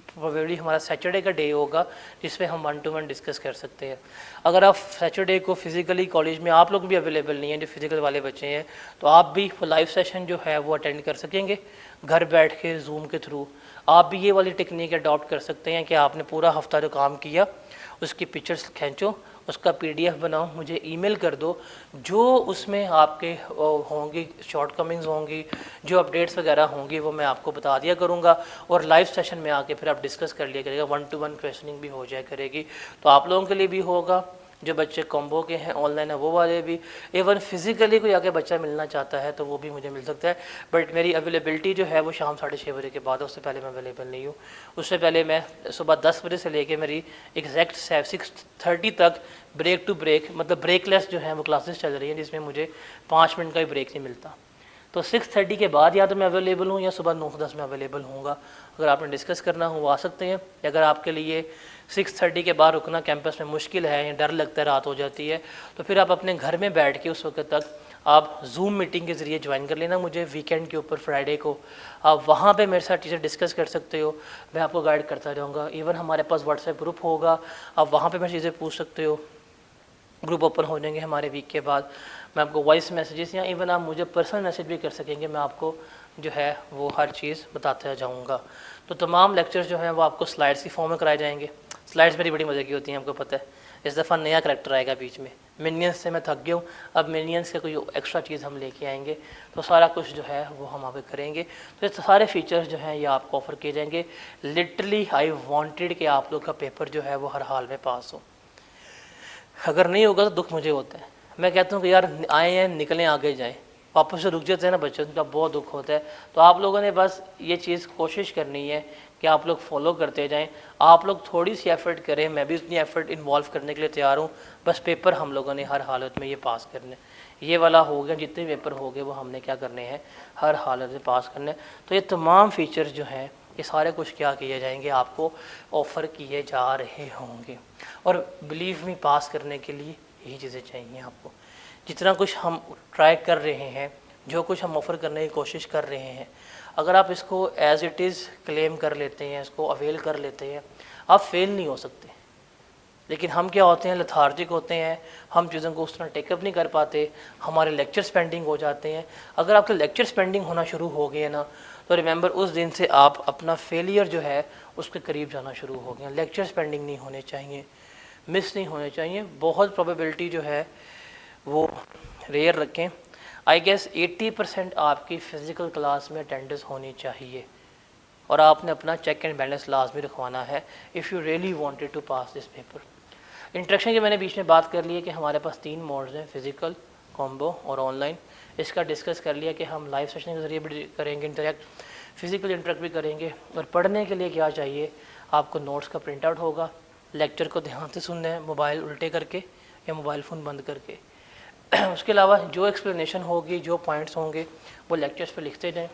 प्रोबेबली हमारा सैटरडे का डे होगा जिसमें हम 1 to 1 डिस्कस कर सकते हैं। अगर आप सैटरडे को फिज़िकली कॉलेज में आप लोग भी अवेलेबल नहीं हैं, जो फिज़िकल वाले बच्चे हैं, तो आप भी लाइव सेशन जो है वो अटेंड कर सकेंगे घर बैठ के जूम के थ्रू। आप भी ये वाली टेक्निक अडॉप्ट कर सकते हैं कि आपने पूरा हफ्ता जो काम किया उसकी पिक्चर्स खींचो, उसका पीडीएफ बनाओ, मुझे ईमेल कर दो, जो उसमें आपके होंगी शॉर्टकमिंग्स होंगी, जो अपडेट्स वगैरह होंगी वो मैं आपको बता दिया करूँगा और लाइव सेशन में आके फिर आप डिस्कस कर लिया करेगा। 1 to 1 क्वेश्चनिंग भी हो जाया करेगी, तो आप लोगों के लिए भी होगा, जो बच्चे कॉम्बो के हैं ऑनलाइन है वो वाले भी। इवन फिजिकली कोई आके बच्चा मिलना चाहता है तो वो भी मुझे मिल सकता है, बट मेरी अवेलेबिलिटी जो है वो शाम 6:30 बजे के बाद है, उससे पहले मैं अवेलेबल नहीं हूँ। उससे पहले मैं सुबह 10 बजे से लेके मेरी एग्जैक्ट 6:30 तक ब्रेक टू ब्रेक, मतलब ब्रेकलेस जो है वो क्लासेस चल रही हैं, जिसमें मुझे 5 मिनट का भी ब्रेक नहीं मिलता। तो 6:30 के बाद या तो मैं अवेलेबल हूँ या सुबह 9 से 10 में अवेलेबल हूँगा। अगर आपने डिस्कस करना हो वो आ सकते हैं। अगर आपके लिए 6:30 के बाद रुकना कैंपस में मुश्किल है या डर लगता है, रात हो जाती है, तो फिर आप अपने घर में बैठ के उस वक्त तक आप जूम मीटिंग के ज़रिए ज्वाइन कर लेना मुझे वीकेंड के ऊपर, फ्राइडे को। आप वहाँ पे मेरे साथ चीज़ें डिस्कस कर सकते हो, मैं आपको गाइड करता जाऊँगा। इवन हमारे पास व्हाट्सएप ग्रुप होगा, आप वहाँ पर मेरी चीज़ें पूछ सकते हो। ग्रुप ओपन हो जाएंगे हमारे वीक के बाद, मैं आपको वॉइस मैसेजेस या इवन आप मुझे पर्सनल मैसेज भी कर सकेंगे, मैं आपको जो है वो हर चीज़ बताता जाऊँगा। तो तमाम लेक्चर्स जो हैं वो आपको स्लाइड्स की फॉर्म में कराए जाएंगे। स्लाइड्स मेरी बड़ी मज़े की होती हैं, आपको पता है। इस दफ़ा नया करैक्टर आएगा बीच में, मिनियंस से मैं थक गया हूँ, अब मिनियंस का कोई एक्स्ट्रा चीज़ हम लेके आएंगे, तो सारा कुछ जो है वो हम आप करेंगे। तो ये सारे फीचर्स जो हैं ये आपको ऑफ़र किए जाएंगे। लिटरली आई वांटेड कि आप लोग का पेपर जो है वो हर हाल में पास हो। अगर नहीं होगा तो दुख मुझे होता है, मैं कहता हूँ कि यार आए हैं निकलें आगे जाएं, वापस से रुक जाते हैं ना बच्चों का, बहुत दुख होता है। तो आप लोगों ने बस ये चीज़ कोशिश करनी है कि आप लोग फॉलो करते जाएं। आप लोग थोड़ी सी एफर्ट करें, मैं भी उतनी एफर्ट इन्वॉल्व करने के लिए तैयार हूँ। बस पेपर हम लोगों ने हर हालत में ये पास करने, ये वाला हो गया, जितने पेपर हो गए वो हमने क्या करने हैं, हर हालत में पास करने। तो ये तमाम फीचर्स जो हैं ये सारे कुछ क्या किए जाएंगे, आपको ऑफ़र किए जा रहे होंगे। और बिलीव मी, पास करने के लिए यही चीज़ें चाहिए आपको। जितना कुछ हम ट्राई कर रहे हैं, जो कुछ हम ऑफ़र करने की कोशिश कर रहे हैं, अगर आप इसको एज़ इट इज़ क्लेम कर लेते हैं, इसको अवेल कर लेते हैं, आप फेल नहीं हो सकते। लेकिन हम क्या होते हैं, लथार्जिक होते हैं, हम चीज़ों को उस तरह टेकअप नहीं कर पाते, हमारे लेक्चर पेंडिंग हो जाते हैं। अगर आपके लेक्चर पेंडिंग होना शुरू हो गए ना, तो रिमेंबर उस दिन से आप अपना फेलियर जो है उसके करीब जाना शुरू हो गया। लेक्चर्स पेंडिंग नहीं होने चाहिए, मिस नहीं होने चाहिए। बहुत प्रोबेबिलिटी जो है वो रेयर रखें। आई गेस 80% आपकी फ़िज़िकल क्लास में अटेंडेंस होनी चाहिए और आपने अपना चेक एंड बैलेंस लाजमी रखवाना है if you really wanted to pass this paper. Interaction की मैंने बीच में बात कर ली है कि हमारे पास 3 मोड्स हैं, फ़िज़िकल, कॉम्बो और ऑनलाइन। इसका डिस्कस कर लिया कि हम लाइव सेशन के ज़रिए भी करेंगे इंटरेक्ट, फिज़िकल इंटरेक्ट भी करेंगे। और पढ़ने के लिए क्या चाहिए, आपको नोट्स का प्रिंट आउट होगा, लेक्चर को ध्यान से सुनना है, मोबाइल उल्टे करके या मोबाइल फ़ोन बंद करके। उसके अलावा जो एक्सप्लेनेशन होगी, जो पॉइंट्स होंगे वो लेक्चर्स पे लिखते जाएं।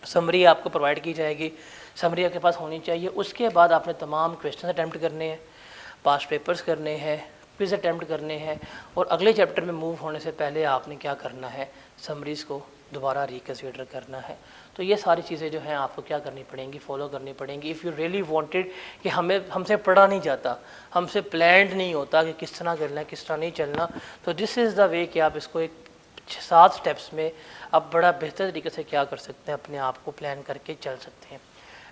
समरी आपको प्रोवाइड की जाएगी, समरी आपके पास होनी चाहिए। उसके बाद आपने तमाम क्वेश्चन अटैम्प्ट करने हैं, पास्ट पेपर्स करने हैं, क्विज़ अटैम्प्ट करने हैं, और अगले चैप्टर में मूव होने से पहले आपने क्या करना है, समरीज़ को दोबारा रिकन्सिडर करना है। तो ये सारी चीज़ें जो हैं आपको क्या करनी पड़ेंगी, फॉलो करनी पड़ेंगी इफ़ यू रियली वांटेड कि हमसे पढ़ा नहीं जाता, हमसे प्लान्ड नहीं होता कि किस तरह करना है, किस तरह नहीं चलना। तो दिस इज़ द वे कि आप इसको एक 7 स्टेप्स में आप बड़ा बेहतर तरीके से क्या कर सकते हैं, अपने आप को प्लान करके चल सकते हैं।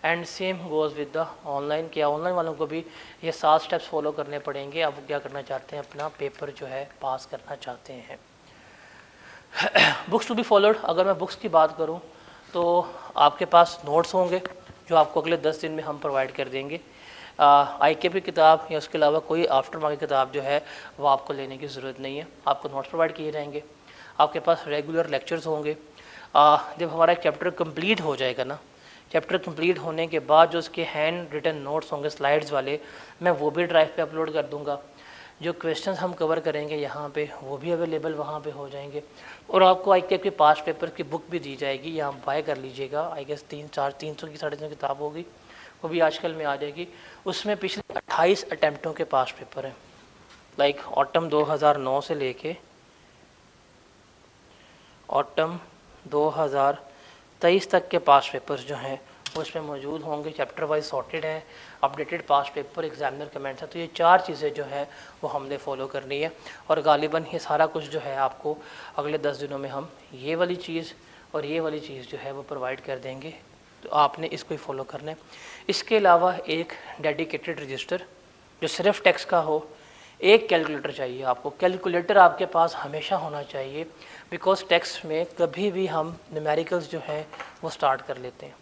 And same goes with the online. क्या ऑनलाइन वालों को भी ये 7 स्टेप्स फॉलो करने पड़ेंगे। अब वो क्या करना चाहते हैं, अपना पेपर जो है पास करना चाहते हैं। बुक्स टू बी फॉलोड, अगर मैं बुक्स की बात करूं तो आपके पास नोट्स होंगे जो आपको अगले 10 दिन में हम प्रोवाइड कर देंगे। ICAP की किताब या उसके अलावा कोई आफ्टर मार्केट किताब जो है वो आपको लेने की ज़रूरत नहीं है, आपको नोट्स प्रोवाइड किए जाएंगे। आपके पास रेगुलर लेक्चर्स होंगे। जब हमारा चैप्टर कंप्लीट हो जाएगा ना, चैप्टर कंप्लीट होने के बाद जो उसके हैंड रिटन नोट्स होंगे स्लाइड्स वाले, मैं वो भी ड्राइव पे अपलोड कर दूंगा। जो क्वेश्चंस हम कवर करेंगे यहाँ पे वो भी अवेलेबल वहाँ पे हो जाएंगे। और आपको ICAP के पास पेपर की बुक भी दी जाएगी, या आप बाय कर लीजिएगा। आई गेस 300 की 350 किताब होगी, वो भी आजकल में आ जाएगी। उसमें पिछले 28 अटैम्प्टों के पास पेपर हैं, लाइक ऑटम 2009 से लेके ऑटम 2023 तक के पास पेपर्स जो हैं वो इसमें मौजूद होंगे। चैप्टर वाइज सॉर्टेड हैं, अपडेटेड पास पेपर, एग्जामिनर कमेंट्स है। तो ये 4 चीज़ें जो है वो हमने फॉलो करनी है। और गालिबन ये सारा कुछ जो है आपको अगले 10 दिनों में हम ये वाली चीज़ और ये वाली चीज़ जो है वो प्रोवाइड कर देंगे। तो आपने इसको ही फॉलो करना है। इसके अलावा एक डेडिकेटेड रजिस्टर जो सिर्फ टेक्स्ट का हो, एक कैलकुलेटर चाहिए आपको। कैलकुलेटर आपके पास हमेशा होना चाहिए, बिकॉज टेक्स्ट में कभी भी हम न्यूमेरिकल्स जो हैं वो स्टार्ट कर लेते हैं,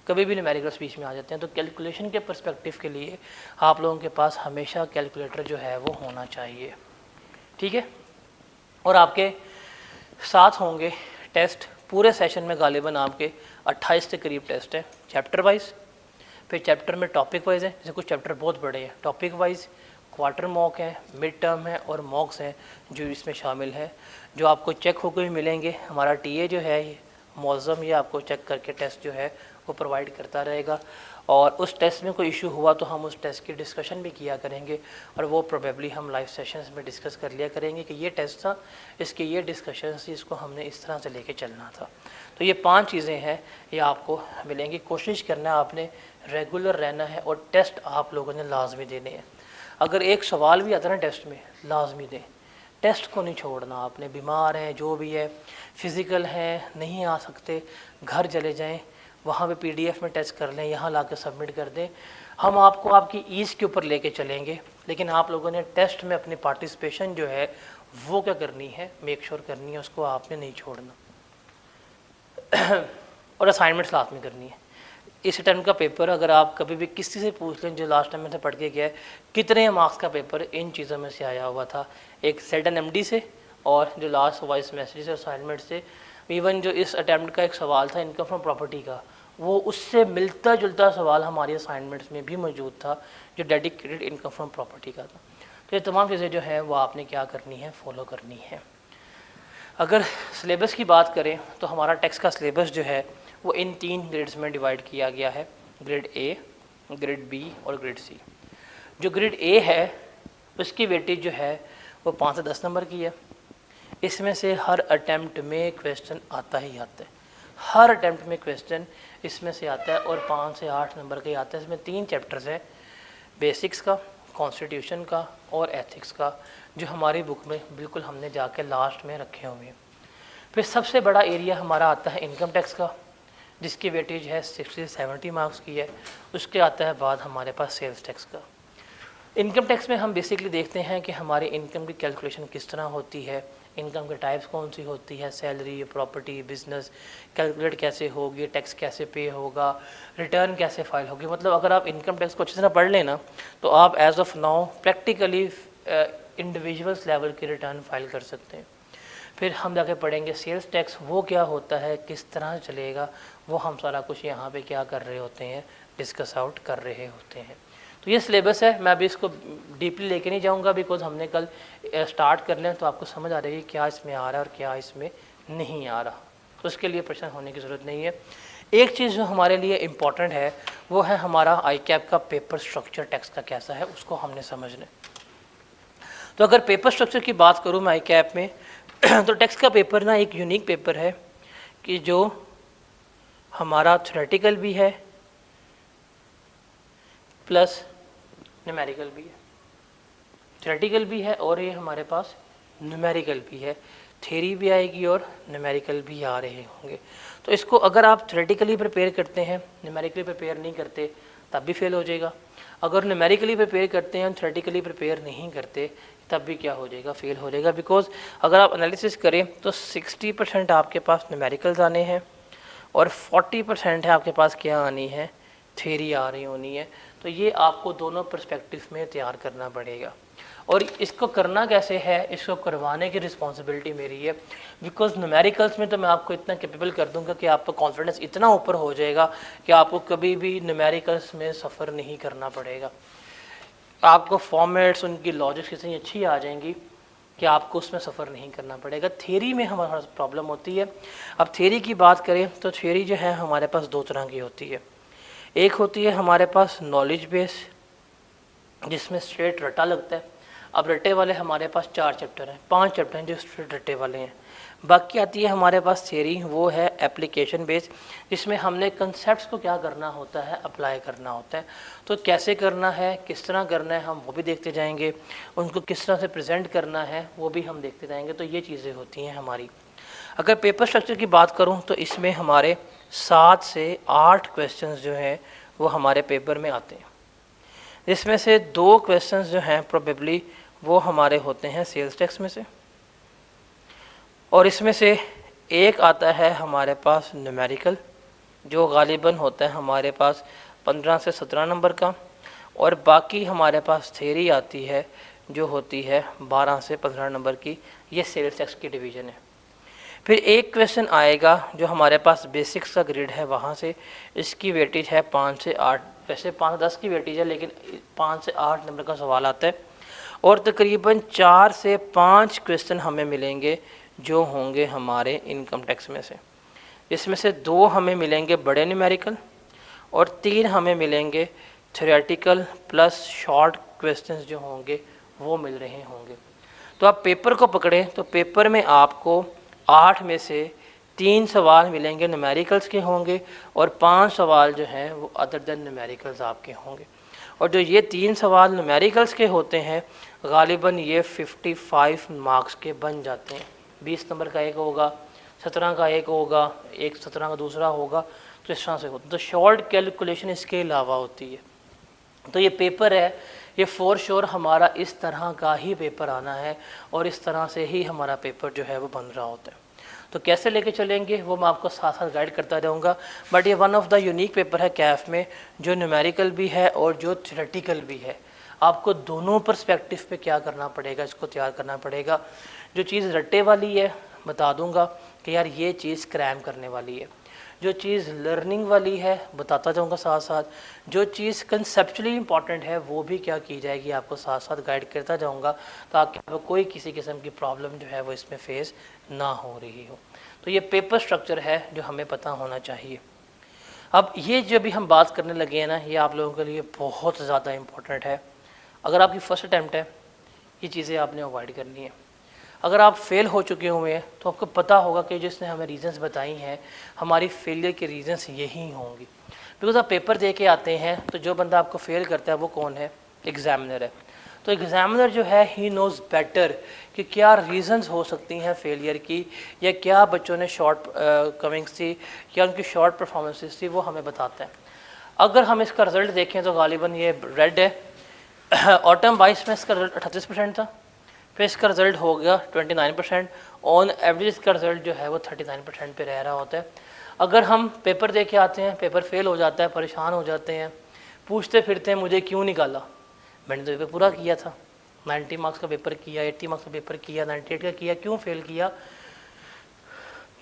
कभी भी न्यूमेरिकल्स बीच में आ जाते हैं। तो कैलकुलेशन के पर्सपेक्टिव के लिए आप लोगों के पास हमेशा कैलकुलेटर जो है वो होना चाहिए, ठीक है। और आपके साथ होंगे टेस्ट। पूरे सेशन में गालिबन आपके 28 के करीब टेस्ट हैं, चैप्टर वाइज। फिर चैप्टर में टॉपिक वाइज हैं, जैसे कुछ चैप्टर बहुत बड़े हैं, टॉपिक वाइज क्वार्टर मॉक है, मिड टर्म है और मॉक्स हैं जो इसमें शामिल है, जो आपको चेक होकर भी मिलेंगे। हमारा टीए जो है ये मौज़म, ये आपको चेक करके टेस्ट जो है वो प्रोवाइड करता रहेगा। और उस टेस्ट में कोई इशू हुआ तो हम उस टेस्ट की डिस्कशन भी किया करेंगे, और वो प्रोबेबली हम लाइव सेशंस में डिस्कस कर लिया करेंगे कि ये टेस्ट था, इसकी ये डिस्कशन थी, इसको हमने इस तरह से लेके चलना था। तो ये 5 चीज़ें हैं, ये आपको मिलेंगी। कोशिश करना है आपने रेगुलर रहना है, और टेस्ट आप लोगों ने लाजमी देने हैं। अगर एक सवाल भी आता है ना टेस्ट में, लाजमी दें, टेस्ट को नहीं छोड़ना आपने। बीमार हैं, जो भी है, फिज़िकल हैं, नहीं आ सकते, घर चले जाएं, वहाँ पे PDF में टेस्ट कर लें, यहाँ ला के सबमिट कर दें। हम आपको आपकी ईज़ के ऊपर लेके चलेंगे, लेकिन आप लोगों ने टेस्ट में अपनी पार्टिसिपेशन जो है वो क्या करनी है, मेक श्योर करनी है, उसको आपने नहीं छोड़ना। और असाइनमेंट्स लास्ट में करनी है। इस टाइम का पेपर अगर आप कभी भी किसी से पूछ लें जो लास्ट टाइम मैंने पढ़ के गया है, कितने मार्क्स का पेपर इन चीज़ों में से आया हुआ था, एक सेटन MD से, और जो लास्ट वाइस मैसेज से, असाइनमेंट से। इवन जो इस अटैम्प्ट का एक सवाल था इनकम फ्रॉम प्रॉपर्टी का, वो उससे मिलता जुलता सवाल हमारी असाइनमेंट्स में भी मौजूद था, जो डेडिकेटेड इनकम फ्रॉम प्रॉपर्टी का था। तो ये तमाम चीज़ें जो हैं वो आपने क्या करनी है, फॉलो करनी है। अगर सिलेबस की बात करें तो हमारा टेक्स्ट का सिलेबस जो है वो इन 3 ग्रेड्स में डिवाइड किया गया है, ग्रेड A, ग्रेड B और ग्रेड C। जो ग्रेड A है उसकी वेटेज जो है वो 5 से 10 नंबर की है। इसमें से हर अटैम्प्ट में क्वेश्चन आता ही आता है, हर अटैम्प्ट में क्वेश्चन इसमें से आता है, और 5 से 8 नंबर के आता है। इसमें 3 चैप्टर्स हैं, बेसिक्स का, कॉन्स्टिट्यूशन का और एथिक्स का, जो हमारी बुक में बिल्कुल हमने जाके लास्ट में रखे हुए हैं। फिर सबसे बड़ा एरिया हमारा आता है इनकम टैक्स का, जिसकी वेटेज है 60 से 70 मार्क्स की है। उसके आता है बाद हमारे पास सेल्स टैक्स का। इनकम टैक्स में हम बेसिकली देखते हैं कि हमारी इनकम की कैलकुलेशन किस तरह होती है, इनकम के टाइप्स कौन सी होती है, सैलरी, प्रॉपर्टी, बिजनेस, कैलकुलेट कैसे होगी, टैक्स कैसे पे होगा, रिटर्न कैसे फाइल होगी। मतलब अगर आप इनकम टैक्स को अच्छी तरह पढ़ लेना तो आप as of now practically individuals level की रिटर्न फाइल कर सकते हैं। फिर हम जाके पढ़ेंगे सेल्स टैक्स, वो क्या होता है, किस तरह चलेगा, वो हम सारा कुछ यहाँ पे क्या कर रहे होते हैं, डिस्कस आउट कर रहे होते हैं। तो ये सिलेबस है। मैं अभी इसको डीपली लेके नहीं जाऊँगा, बिकॉज हमने कल स्टार्ट कर लें तो आपको समझ आ रही है क्या इसमें आ रहा है और क्या इसमें नहीं आ रहा। तो उसके लिए परेशान होने की ज़रूरत नहीं है। एक चीज़ जो हमारे लिए इम्पॉर्टेंट है वो है हमारा ICAP का पेपर स्ट्रक्चर टैक्स का कैसा है, उसको हमने समझना है। तो अगर पेपर स्ट्रक्चर की बात करूँ मैं ICAP में तो टैक्स का पेपर ना एक यूनिक पेपर है कि जो हमारा थ्योरेटिकल भी है प्लस न्यूमेरिकल भी है। थ्योरेटिकल भी है और ये हमारे पास न्यूमेरिकल भी है। थ्योरी भी आएगी और न्यूमेरिकल भी आ रहे होंगे। तो इसको अगर आप थ्योरेटिकली प्रिपेयर करते हैं, न्यूमेरिकली प्रिपेयर नहीं करते, तब भी फेल हो जाएगा। अगर न्यूमेरिकली प्रिपेयर करते हैं और थ्योरेटिकली प्रिपेयर नहीं करते, तब भी क्या हो जाएगा, फेल हो जाएगा। बिकॉज अगर आप एनालिसिस करें तो 60% आपके पास न्यूमेरिकल्स आने हैं और 40% है आपके पास क्या आनी है, थ्योरी आ रही होनी है। तो ये आपको दोनों पर्सपेक्टिव में तैयार करना पड़ेगा। और इसको करना कैसे है, इसको करवाने की रिस्पॉन्सिबिलिटी मेरी है। बिकॉज न्यूमेरिकल्स में तो मैं आपको इतना कैपेबल कर दूंगा कि आपका कॉन्फिडेंस इतना ऊपर हो जाएगा कि आपको कभी भी न्यूमेरिकल्स में सफ़र नहीं करना पड़ेगा। आपको फॉर्मेट्स, उनकी लॉजिक्स इतनी अच्छी आ जाएंगी कि आपको उसमें सफ़र नहीं करना पड़ेगा। थ्योरी में हमारा प्रॉब्लम होती है। अब थ्योरी की बात करें तो थ्योरी जो है हमारे पास दो तरह की होती है। एक होती है हमारे पास नॉलेज बेस, जिसमें स्ट्रेट रटा लगता है। अब रटे वाले हमारे पास 4 चैप्टर हैं, 5 चैप्टर हैं जो स्ट्रेट रटे वाले हैं। बाकी आती है हमारे पास थ्योरी, वो है एप्लीकेशन बेस, जिसमें हमने कंसेप्ट्स को क्या करना होता है, अप्लाई करना होता है। तो कैसे करना है, किस तरह करना है, हम वो भी देखते जाएंगे। उनको किस तरह से प्रेजेंट करना है वो भी हम देखते जाएंगे। तो ये चीज़ें होती हैं हमारी। अगर पेपर स्ट्रक्चर की बात करूँ तो इसमें हमारे 7 से 8 क्वेश्चन जो हैं वो हमारे पेपर में आते हैं, जिसमें से 2 क्वेश्चंस जो हैं प्रोबेबली वो हमारे होते हैं सेल्स टैक्स में से, और इसमें से एक आता है हमारे पास न्यूमेरिकल, जो गालिबन होता है हमारे पास 15 से 17 नंबर का, और बाकी हमारे पास थ्योरी आती है जो होती है 12 से 15 नंबर की। ये सेल्स टैक्स की डिवीज़न है। फिर एक क्वेश्चन आएगा जो हमारे पास बेसिक्स का ग्रिड है, वहाँ से इसकी वेटेज है 5 से 8, वैसे 5-10 की वेटेज है लेकिन 5 से 8 नंबर का सवाल आता है। और तकरीबन 4 से 5 क्वेश्चन हमें मिलेंगे जो होंगे हमारे इनकम टैक्स में से। इसमें से 2 हमें मिलेंगे बड़े न्यूमेरिकल और 3 हमें मिलेंगे थ्योरेटिकल प्लस शॉर्ट क्वेश्चंस जो होंगे वो मिल रहे होंगे। तो आप पेपर को पकड़ें तो पेपर में आपको 8 में से 3 सवाल मिलेंगे न्यूमेरिकल्स के होंगे और 5 सवाल जो हैं वो अदर देन न्यूमेरिकल्स आपके होंगे। और जो ये 3 सवाल न्यूमेरिकल्स के होते हैं गालिबन ये 55 मार्क्स के बन जाते हैं। 20 नंबर का एक होगा, 17 का एक होगा, एक 17 का दूसरा होगा। तो इस तरह से होता है। तो शॉर्ट कैलकुलेशन इसके अलावा होती है। तो ये पेपर है, ये फॉर श्योर हमारा इस तरह का ही पेपर आना है और इस तरह से ही हमारा पेपर जो है वो बन रहा होता है। तो कैसे लेके चलेंगे वो मैं आपको साथ साथ गाइड करता रहूँगा। बट ये one of the unique paper है कैफ में, जो न्यूमेरिकल भी है और जो थ्योरेटिकल भी है। आपको दोनों पर्सपेक्टिव पे क्या करना पड़ेगा, इसको तैयार करना पड़ेगा। जो चीज़ रट्टे वाली है बता दूंगा कि यार ये चीज़ क्रैम करने वाली है। जो चीज़ लर्निंग वाली है बताता जाऊंगा साथ साथ। जो चीज़ कंसेप्चुअली इंपॉर्टेंट है वो भी क्या की जाएगी, आपको साथ साथ गाइड करता जाऊंगा ताकि आपको कोई किसी किस्म की प्रॉब्लम जो है वो इसमें फेस ना हो रही हो। तो ये पेपर स्ट्रक्चर है जो हमें पता होना चाहिए। अब ये जो भी हम बात करने लगे हैं ना, ये आप लोगों के लिए बहुत ज़्यादा इम्पोर्टेंट है। अगर आपकी फर्स्ट अटैम्प्ट है ये चीज़ें आपने अवॉइड करनी है। अगर आप फेल हो चुके हुए हैं तो आपको पता होगा कि जिसने हमें रीजंस बताई हैं हमारी फेलियर के रीजंस यही होंगी। बिकॉज आप पेपर दे के आते हैं तो जो बंदा आपको फेल करता है वो कौन है, एग्जामिनर है। तो एग्जामिनर जो है ही नोज़ बेटर कि क्या रीजंस हो सकती हैं फेलियर की, या क्या बच्चों ने शॉर्ट कमिंग्स थी या उनकी शॉर्ट परफॉर्मेंसेस थी, वो हमें बताता है। अगर हम इसका रिजल्ट देखें तो गालिबन ये रेड है। ऑटम 22 में इसका रिजल्ट 38% था, फिर इसका रिजल्ट हो गया 29%। ऑन एवरेज इसका रिजल्ट जो है वो 39% पे रह रहा होता है। अगर हम पेपर दे के आते हैं, पेपर फेल हो जाता है, परेशान हो जाते हैं, पूछते फिरते हैं मुझे क्यों निकाला, मैंने तो पेपर पूरा किया था, 90 मार्क्स का पेपर किया, 80 मार्क्स का पेपर किया, 98 का किया, क्यों फेल किया।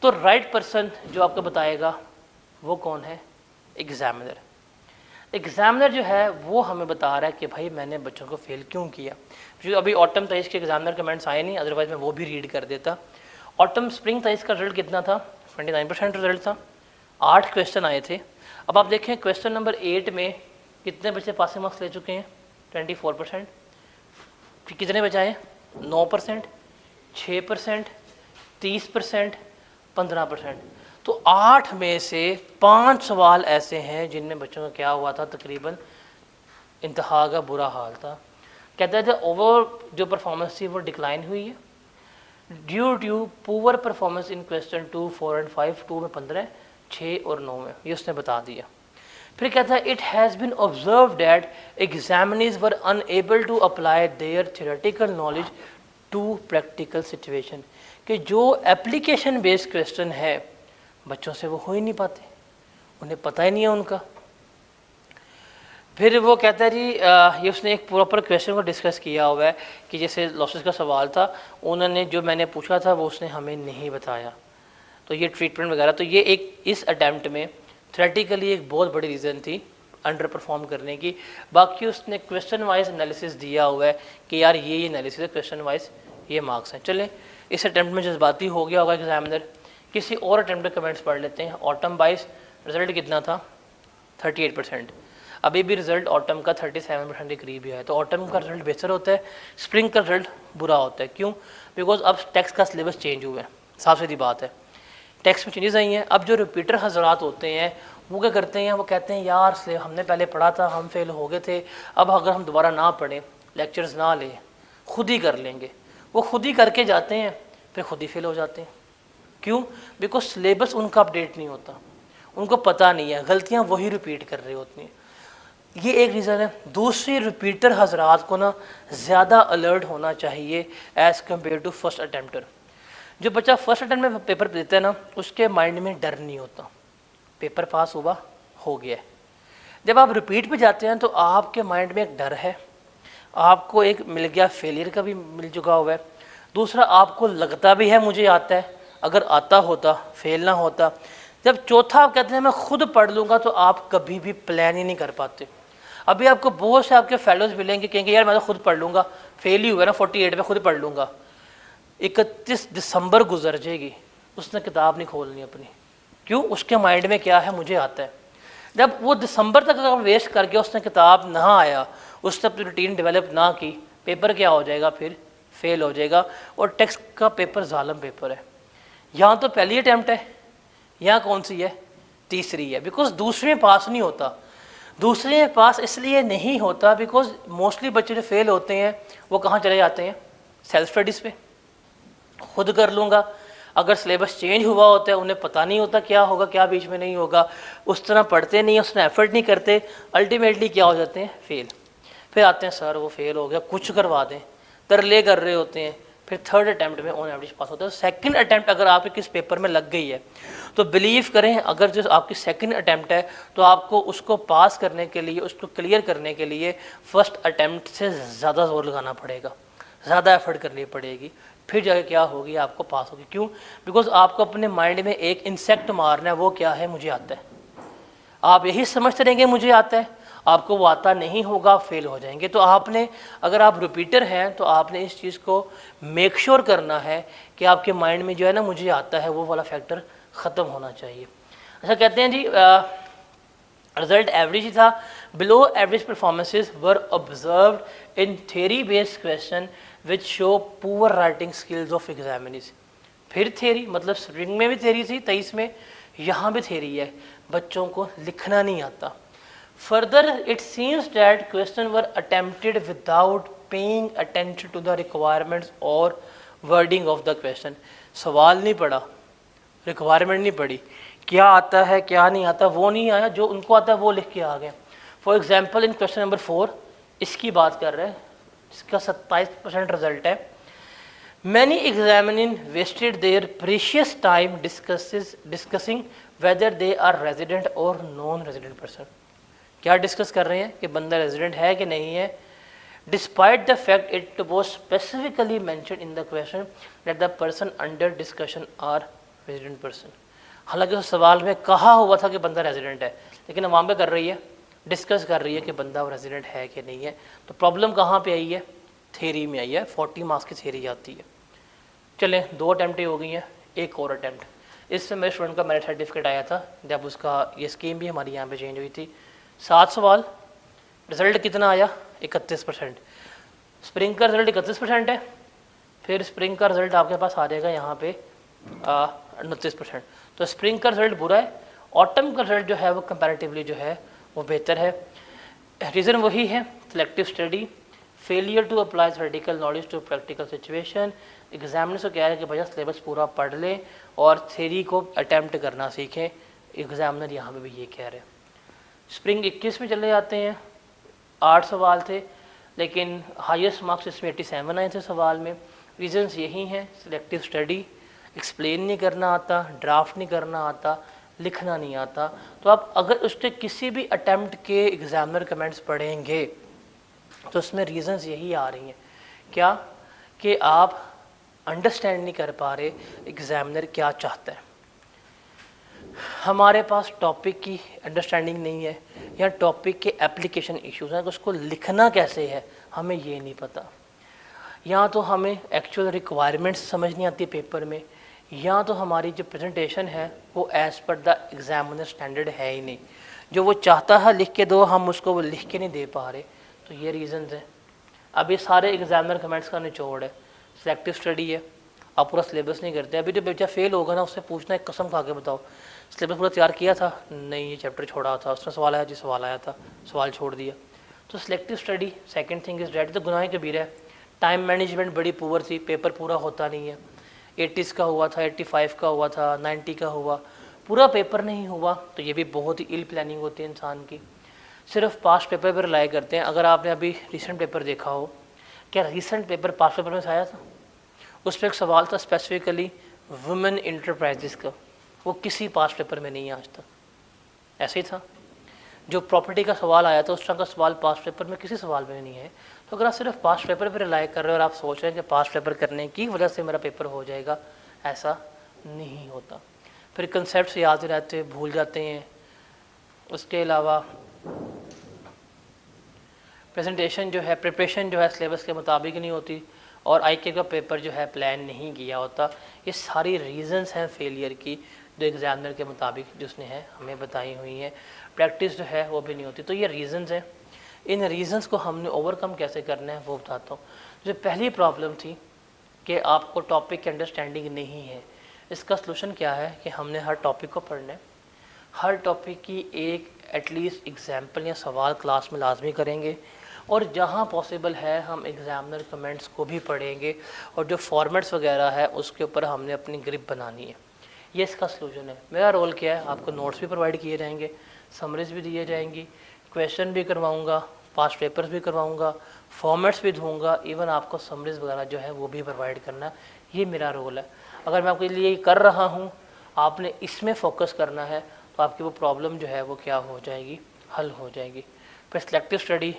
तो राइट पर्सन जो आपको बताएगा वो कौन है, एग्जामिनर। एग्जामिनर जो है वो हमें बता रहा है कि भाई मैंने बच्चों को फेल क्यों किया। जो अभी ऑटम 23 के एग्जामिनर कमेंट्स आए नहीं, अदरवाइज मैं वो भी रीड कर देता। ऑटम स्प्रिंग 23 का रिजल्ट कितना था, 29% रिजल्ट था, 8 क्वेश्चन आए थे। अब आप देखें क्वेश्चन नंबर 8 में कितने बच्चे पासिंग मार्क्स ले चुके हैं, 24%। कितने बचाए, 9%, 6%, 30%, 15%। तो 8 में से 5 सवाल ऐसे हैं जिनमें बच्चों का क्या हुआ था, तकरीबन इंतहा का बुरा हाल था। कहते थे ओवर जो परफॉर्मेंस थी वो डिक्लाइन हुई है। Due to poor performance in question 2, 4 and 5, 2 में 15, 6 और 9 में, ये उसने बता दिया। फिर कहता है it has been observe that examinees were unable to apply their theoretical knowledge to practical situation, कि जो एप्लीकेशन बेस्ड क्वेश्चन है बच्चों से वो हो ही नहीं पाते, उन्हें पता ही नहीं है उनका। फिर वो कहता है जी ये उसने एक प्रॉपर क्वेश्चन को डिस्कस किया हुआ है कि जैसे लॉसेस का सवाल था, उन्होंने जो मैंने पूछा था वो उसने हमें नहीं बताया, तो ये ट्रीटमेंट वगैरह, तो ये एक इस अटैम्प्ट में थ्योरेटिकली एक बहुत बड़ी रीज़न थी अंडर परफॉर्म करने की। बाकी उसने क्वेश्चन वाइज एनालिसिस दिया हुआ है कि यार ये एनालिसिस है, क्वेश्चन वाइज ये मार्क्स हैं। चलें, इस अटैम्प्ट में जज्बाती हो गया होगा एग्जामिनर। किसी और अटैम्प्ट के कमेंट्स पढ़ लेते हैं। ऑटम 22, रिजल्ट कितना था? 38%। अभी भी रिजल्ट ऑटम का 37% के करीब ही है, तो ऑटम का रिजल्ट बेहतर होता है, स्प्रिंग का रिजल्ट बुरा होता है। क्यों? बिकॉज अब टेक्स्ट का सिलेबस चेंज हुआ है, साफ सीधी बात है, टेक्स्ट में चेंजेस आई हैं। अब जो रिपीटर हजरात होते हैं वो क्या करते हैं, वो कहते हैं यार हमने पहले पढ़ा था, हम फेल हो गए थे, अब अगर हम दोबारा ना पढ़ें, लेक्चर्स ना लें, खुद ही कर लेंगे। वो खुद ही करके जाते हैं, फिर खुद ही फेल हो जाते हैं। क्यों? बिकॉज सिलेबस उनका अपडेट नहीं होता, उनको पता नहीं है, गलतियाँ वही रिपीट कर रही होती हैं। ये एक रीज़न है। दूसरी, रिपीटर हजरात को ना ज़्यादा अलर्ट होना चाहिए एज़ कम्पेयर टू फर्स्ट अटैम्प्टर। जो बच्चा फर्स्ट अटैम्प्ट में पेपर देता है ना, उसके माइंड में डर नहीं होता, पेपर पास हुआ, हो गया। जब आप रिपीट पे जाते हैं तो आपके माइंड में एक डर है, आपको एक मिल गया, फेलियर का भी मिल चुका हुआ है। दूसरा, आपको लगता भी है मुझे आता है, अगर आता होता फेल ना होता। जब चौथा आप कहते हैं मैं खुद पढ़ लूँगा, तो आप कभी भी प्लान ही नहीं कर पाते। अभी आपको बहुत से आपके फेलोज मिलेंगे, कहेंगे यार मैं तो खुद पढ़ लूँगा, फेल ही हुआ ना 48 में, खुद पढ़ लूँगा। 31 दिसंबर गुजर जाएगी, उसने किताब नहीं खोलनी अपनी। क्यों? उसके माइंड में क्या है, मुझे आता है। जब वो दिसंबर तक अगर वेस्ट करके उसने किताब ना आया, उसने अपनी रूटीन डेवलप ना की, पेपर क्या हो जाएगा? फिर फेल हो जाएगा। और टेक्स्ट का पेपर जालिम पेपर है। यहाँ तो पहली अटैम्प्ट है, यहाँ कौन सी है? तीसरी है। बिकॉज दूसरे में पास नहीं होता। दूसरे में पास इसलिए नहीं होता बिकॉज मोस्टली बच्चे जो फेल होते हैं वो कहाँ चले जाते हैं? सेल्फ स्टडीज़ पे, खुद कर लूँगा। अगर सिलेबस चेंज हुआ होता है, उन्हें पता नहीं होता क्या होगा क्या बीच में नहीं होगा, उस तरह पढ़ते नहीं, उसमें एफर्ट नहीं करते, अल्टीमेटली क्या हो जाते हैं? फेल। फिर आते हैं सर वो फेल हो गया, कुछ करवा दें, तरले कर रहे होते हैं। फिर थर्ड अटैम्प्ट में ऑन एवरेज पास होता है। सेकंड अटैम्प्ट अगर आपके किस पेपर में लग गई है तो बिलीव करें, अगर जो आपकी सेकंड अटैम्प्ट है तो आपको उसको पास करने के लिए, उसको क्लियर करने के लिए फर्स्ट अटैम्प्ट से ज़्यादा जोर लगाना पड़ेगा, ज़्यादा एफर्ट करनी पड़ेगी। फिर जाके क्या होगी? आपको पास होगी। क्यों? बिकॉज आपको अपने माइंड में एक इंसेक्ट मारना है, वो क्या है? मुझे आता है। आप यही समझते रहेंगे मुझे आता है, आपको वो आता नहीं होगा, फेल हो जाएंगे। तो आपने, अगर आप रिपीटर हैं तो आपने इस चीज़ को मेक श्योर करना है कि आपके माइंड में जो है ना मुझे आता है, वो वाला फैक्टर ख़त्म होना चाहिए। अच्छा, कहते हैं जी रिजल्ट एवरेज ही था। Below average performances were observed in theory based question which show poor writing skills of examinees. फिर थ्योरी, मतलब स्प्रिंग में भी थ्योरी थी 23 में, यहाँ भी थ्योरी है, बच्चों को लिखना नहीं आता। Further it seems that question were attempted without paying attention to the requirements और वर्डिंग ऑफ द क्वेश्चन। सवाल नहीं पढ़ा, रिक्वायरमेंट नहीं पढ़ी, क्या आता है क्या नहीं आता वो नहीं आया, जो उनको आता है वो लिख के आ गए। For example in question number 4 इसकी बात कर रहे हैं, इसका 27% रिजल्ट है। Many examining wasted their precious time discussing whether they are resident और नॉन रेजिडेंट पर्सन। क्या डिस्कस कर रहे हैं कि बंदा रेजिडेंट है कि नहीं है, despite the fact it was specifically mention in the question that the person under discussion are resident person. हालांकि उस सवाल में कहा हुआ था कि बंदा रेजिडेंट है, लेकिन अवाम क्या कर रही है? डिस्कस कर रही है कि बंदा रेजिडेंट है कि नहीं है। तो प्रॉब्लम कहाँ पे आई है? थ्योरी में आई है। 40 मार्क्स की थ्योरी आती है। चलें, 2 अटैम्प्टें हो गई हैं, एक और अटैम्प्ट। इससे मेरे स्टूडेंट का मेरिट सर्टिफिकेट आया था, जब उसका ये स्कीम भी हमारी यहाँ पे चेंज हुई थी। 7 सवाल, रिजल्ट कितना आया? 31%। स्प्रिंग का रिजल्ट 31% है, फिर स्प्रिंग का रिजल्ट आपके पास आ जाएगा यहाँ पे 29%। तो स्प्रिंग का रिजल्ट बुरा है, ऑटम का रिजल्ट जो है वो कंपैरेटिवली जो है वो बेहतर है। रीज़न वही है, selective study, failure to apply theoretical knowledge to practical situation. Examiner को कह रहे हैं कि भैया सिलेबस पूरा पढ़ लें और थ्योरी को अटैम्प्ट करना सीखें। एग्जामिनर यहाँ पे भी ये कह रहे हैं। स्प्रिंग 21 में चले जाते हैं, 8 सवाल थे, लेकिन हाईएस्ट मार्क्स इसमें 87 आए थे सवाल में। रीजंस यही हैं, सिलेक्टिव स्टडी, एक्सप्लेन नहीं करना आता, ड्राफ्ट नहीं करना आता, लिखना नहीं आता। तो आप अगर उसके किसी भी अटैम्प्ट के एग्जामिनर कमेंट्स पढ़ेंगे तो उसमें रीजंस यही आ रही हैं, क्या कि आप अंडरस्टैंड नहीं कर पा रहे एग्जामिनर क्या चाहता है। हमारे पास टॉपिक की अंडरस्टैंडिंग नहीं है या टॉपिक के एप्लीकेशन इश्यूज हैं, तो उसको लिखना कैसे है हमें ये नहीं पता। या तो हमें एक्चुअल रिक्वायरमेंट्स समझ नहीं आती पेपर में, या तो हमारी जो प्रेजेंटेशन है वो as per the examiner standard है ही नहीं। जो वो चाहता है लिख के दो, हम उसको वो लिख के नहीं दे पा रहे। तो ये रीज़न्स हैं। अब ये सारे एग्जामिनर कमेंट्स का निचोड़ है। सिलेक्टिव स्टडी है, आप पूरा सिलेबस नहीं करते। अभी जो बच्चा फेल होगा ना, उससे पूछना है कसम खा के बताओ सिलेबस पूरा तैयार किया था? नहीं, ये चैप्टर छोड़ा था, उसमें सवाल आया जी सवाल आया था, सवाल छोड़ दिया। तो selective study. Second thing is that, तो गुनाह कबीरा है। टाइम मैनेजमेंट बड़ी पुअर थी, पेपर पूरा होता नहीं है। 80s का हुआ था, 85 का हुआ था, 90 का हुआ, पूरा पेपर नहीं हुआ। तो ये भी बहुत ही इल प्लानिंग होती है इंसान की। सिर्फ पास्ट पेपर पर रिलाई करते हैं। अगर आपने अभी रिसेंट पेपर देखा हो, क्या रिसेंट पेपर पास्ट पेपर में से आया था? उस पर एक सवाल था स्पेसिफिकली वुमेन इंटरप्राइजेस का, वो किसी पास्ट पेपर में नहीं है आज तक। ऐसे ही था। जो प्रॉपर्टी का सवाल आया था उस तरह का सवाल पास्ट पेपर में किसी सवाल में नहीं है। तो अगर आप सिर्फ पास्ट पेपर पर रिलाई कर रहे हो और आप सोच रहे हैं कि पास्ट पेपर करने की वजह से मेरा पेपर हो जाएगा, ऐसा नहीं होता। फिर कंसेप्ट याद रहते, भूल जाते हैं। उसके अलावा प्रेजेंटेशन जो है, प्रिपरेशन जो है सिलेबस के मुताबिक नहीं होती, और आईके का पेपर जो है प्लान नहीं किया होता। ये सारी रीजंस हैं फेलियर की, जो एग्जामिनर के मुताबिक जिसने है हमें बताई हुई हैं। प्रैक्टिस जो है वो भी नहीं होती। तो ये रीजंस हैं। इन रीजंस को हमने ओवरकम कैसे करना है वो बताता हूँ। जो पहली प्रॉब्लम थी कि आपको टॉपिक की अंडरस्टैंडिंग नहीं है, इसका सलूशन क्या है कि हमने हर टॉपिक को पढ़ना है। हर टॉपिक की एक एटलीस्ट एग्जाम्पल या सवाल क्लास में लाजमी करेंगे, और जहाँ पॉसिबल है हम एग्जामिनर कमेंट्स को भी पढ़ेंगे, और जो फॉर्मेट्स वगैरह है उसके ऊपर हमने अपनी ग्रिप बनानी है। ये इसका सलूशन है। मेरा रोल क्या है, आपको नोट्स भी प्रोवाइड किए जाएंगे, समरीज भी दिए जाएंगी, क्वेश्चन भी करवाऊँगा, पास्ट पेपर्स भी करवाऊँगा, फॉर्मेट्स भी दूँगा, इवन आपको समरीज वगैरह जो है वो भी प्रोवाइड करना। ये मेरा रोल है। अगर मैं आपके लिए कर रहा हूँ, आपने इसमें फोकस करना है, तो आपकी वो प्रॉब्लम जो है वो क्या हो जाएगी, हल हो जाएगी। फिर सिलेक्टिव स्टडी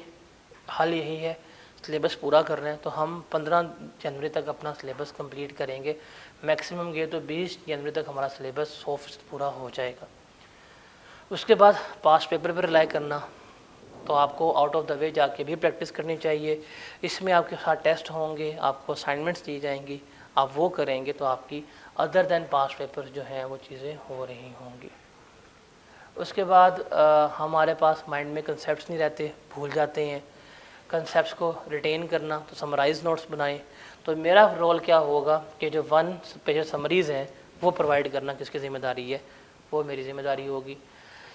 हल यही है, सिलेबस पूरा कर रहे हैं तो हम 15 जनवरी तक अपना सिलेबस कंप्लीट करेंगे। मैक्सिमम गए तो 20 जनवरी तक हमारा सिलेबस 100% पूरा हो जाएगा। उसके बाद पास्ट पेपर पर रिलाई करना, तो आपको आउट ऑफ द वे जाके भी प्रैक्टिस करनी चाहिए। इसमें आपके साथ टेस्ट होंगे, आपको असाइनमेंट्स दी जाएंगी, आप वो करेंगे तो आपकी अदर देन पास्ट पेपर जो हैं वो चीज़ें हो रही होंगी। उसके बाद हमारे पास माइंड में कंसेप्ट्स नहीं रहते, भूल जाते हैं। कंसेप्ट्स को रिटेन करना, तो समराइज नोट्स बनाएं। तो मेरा रोल क्या होगा कि जो 1 पेज समरीज हैं वो प्रोवाइड करना किसकी ज़िम्मेदारी है, वो मेरी ज़िम्मेदारी होगी।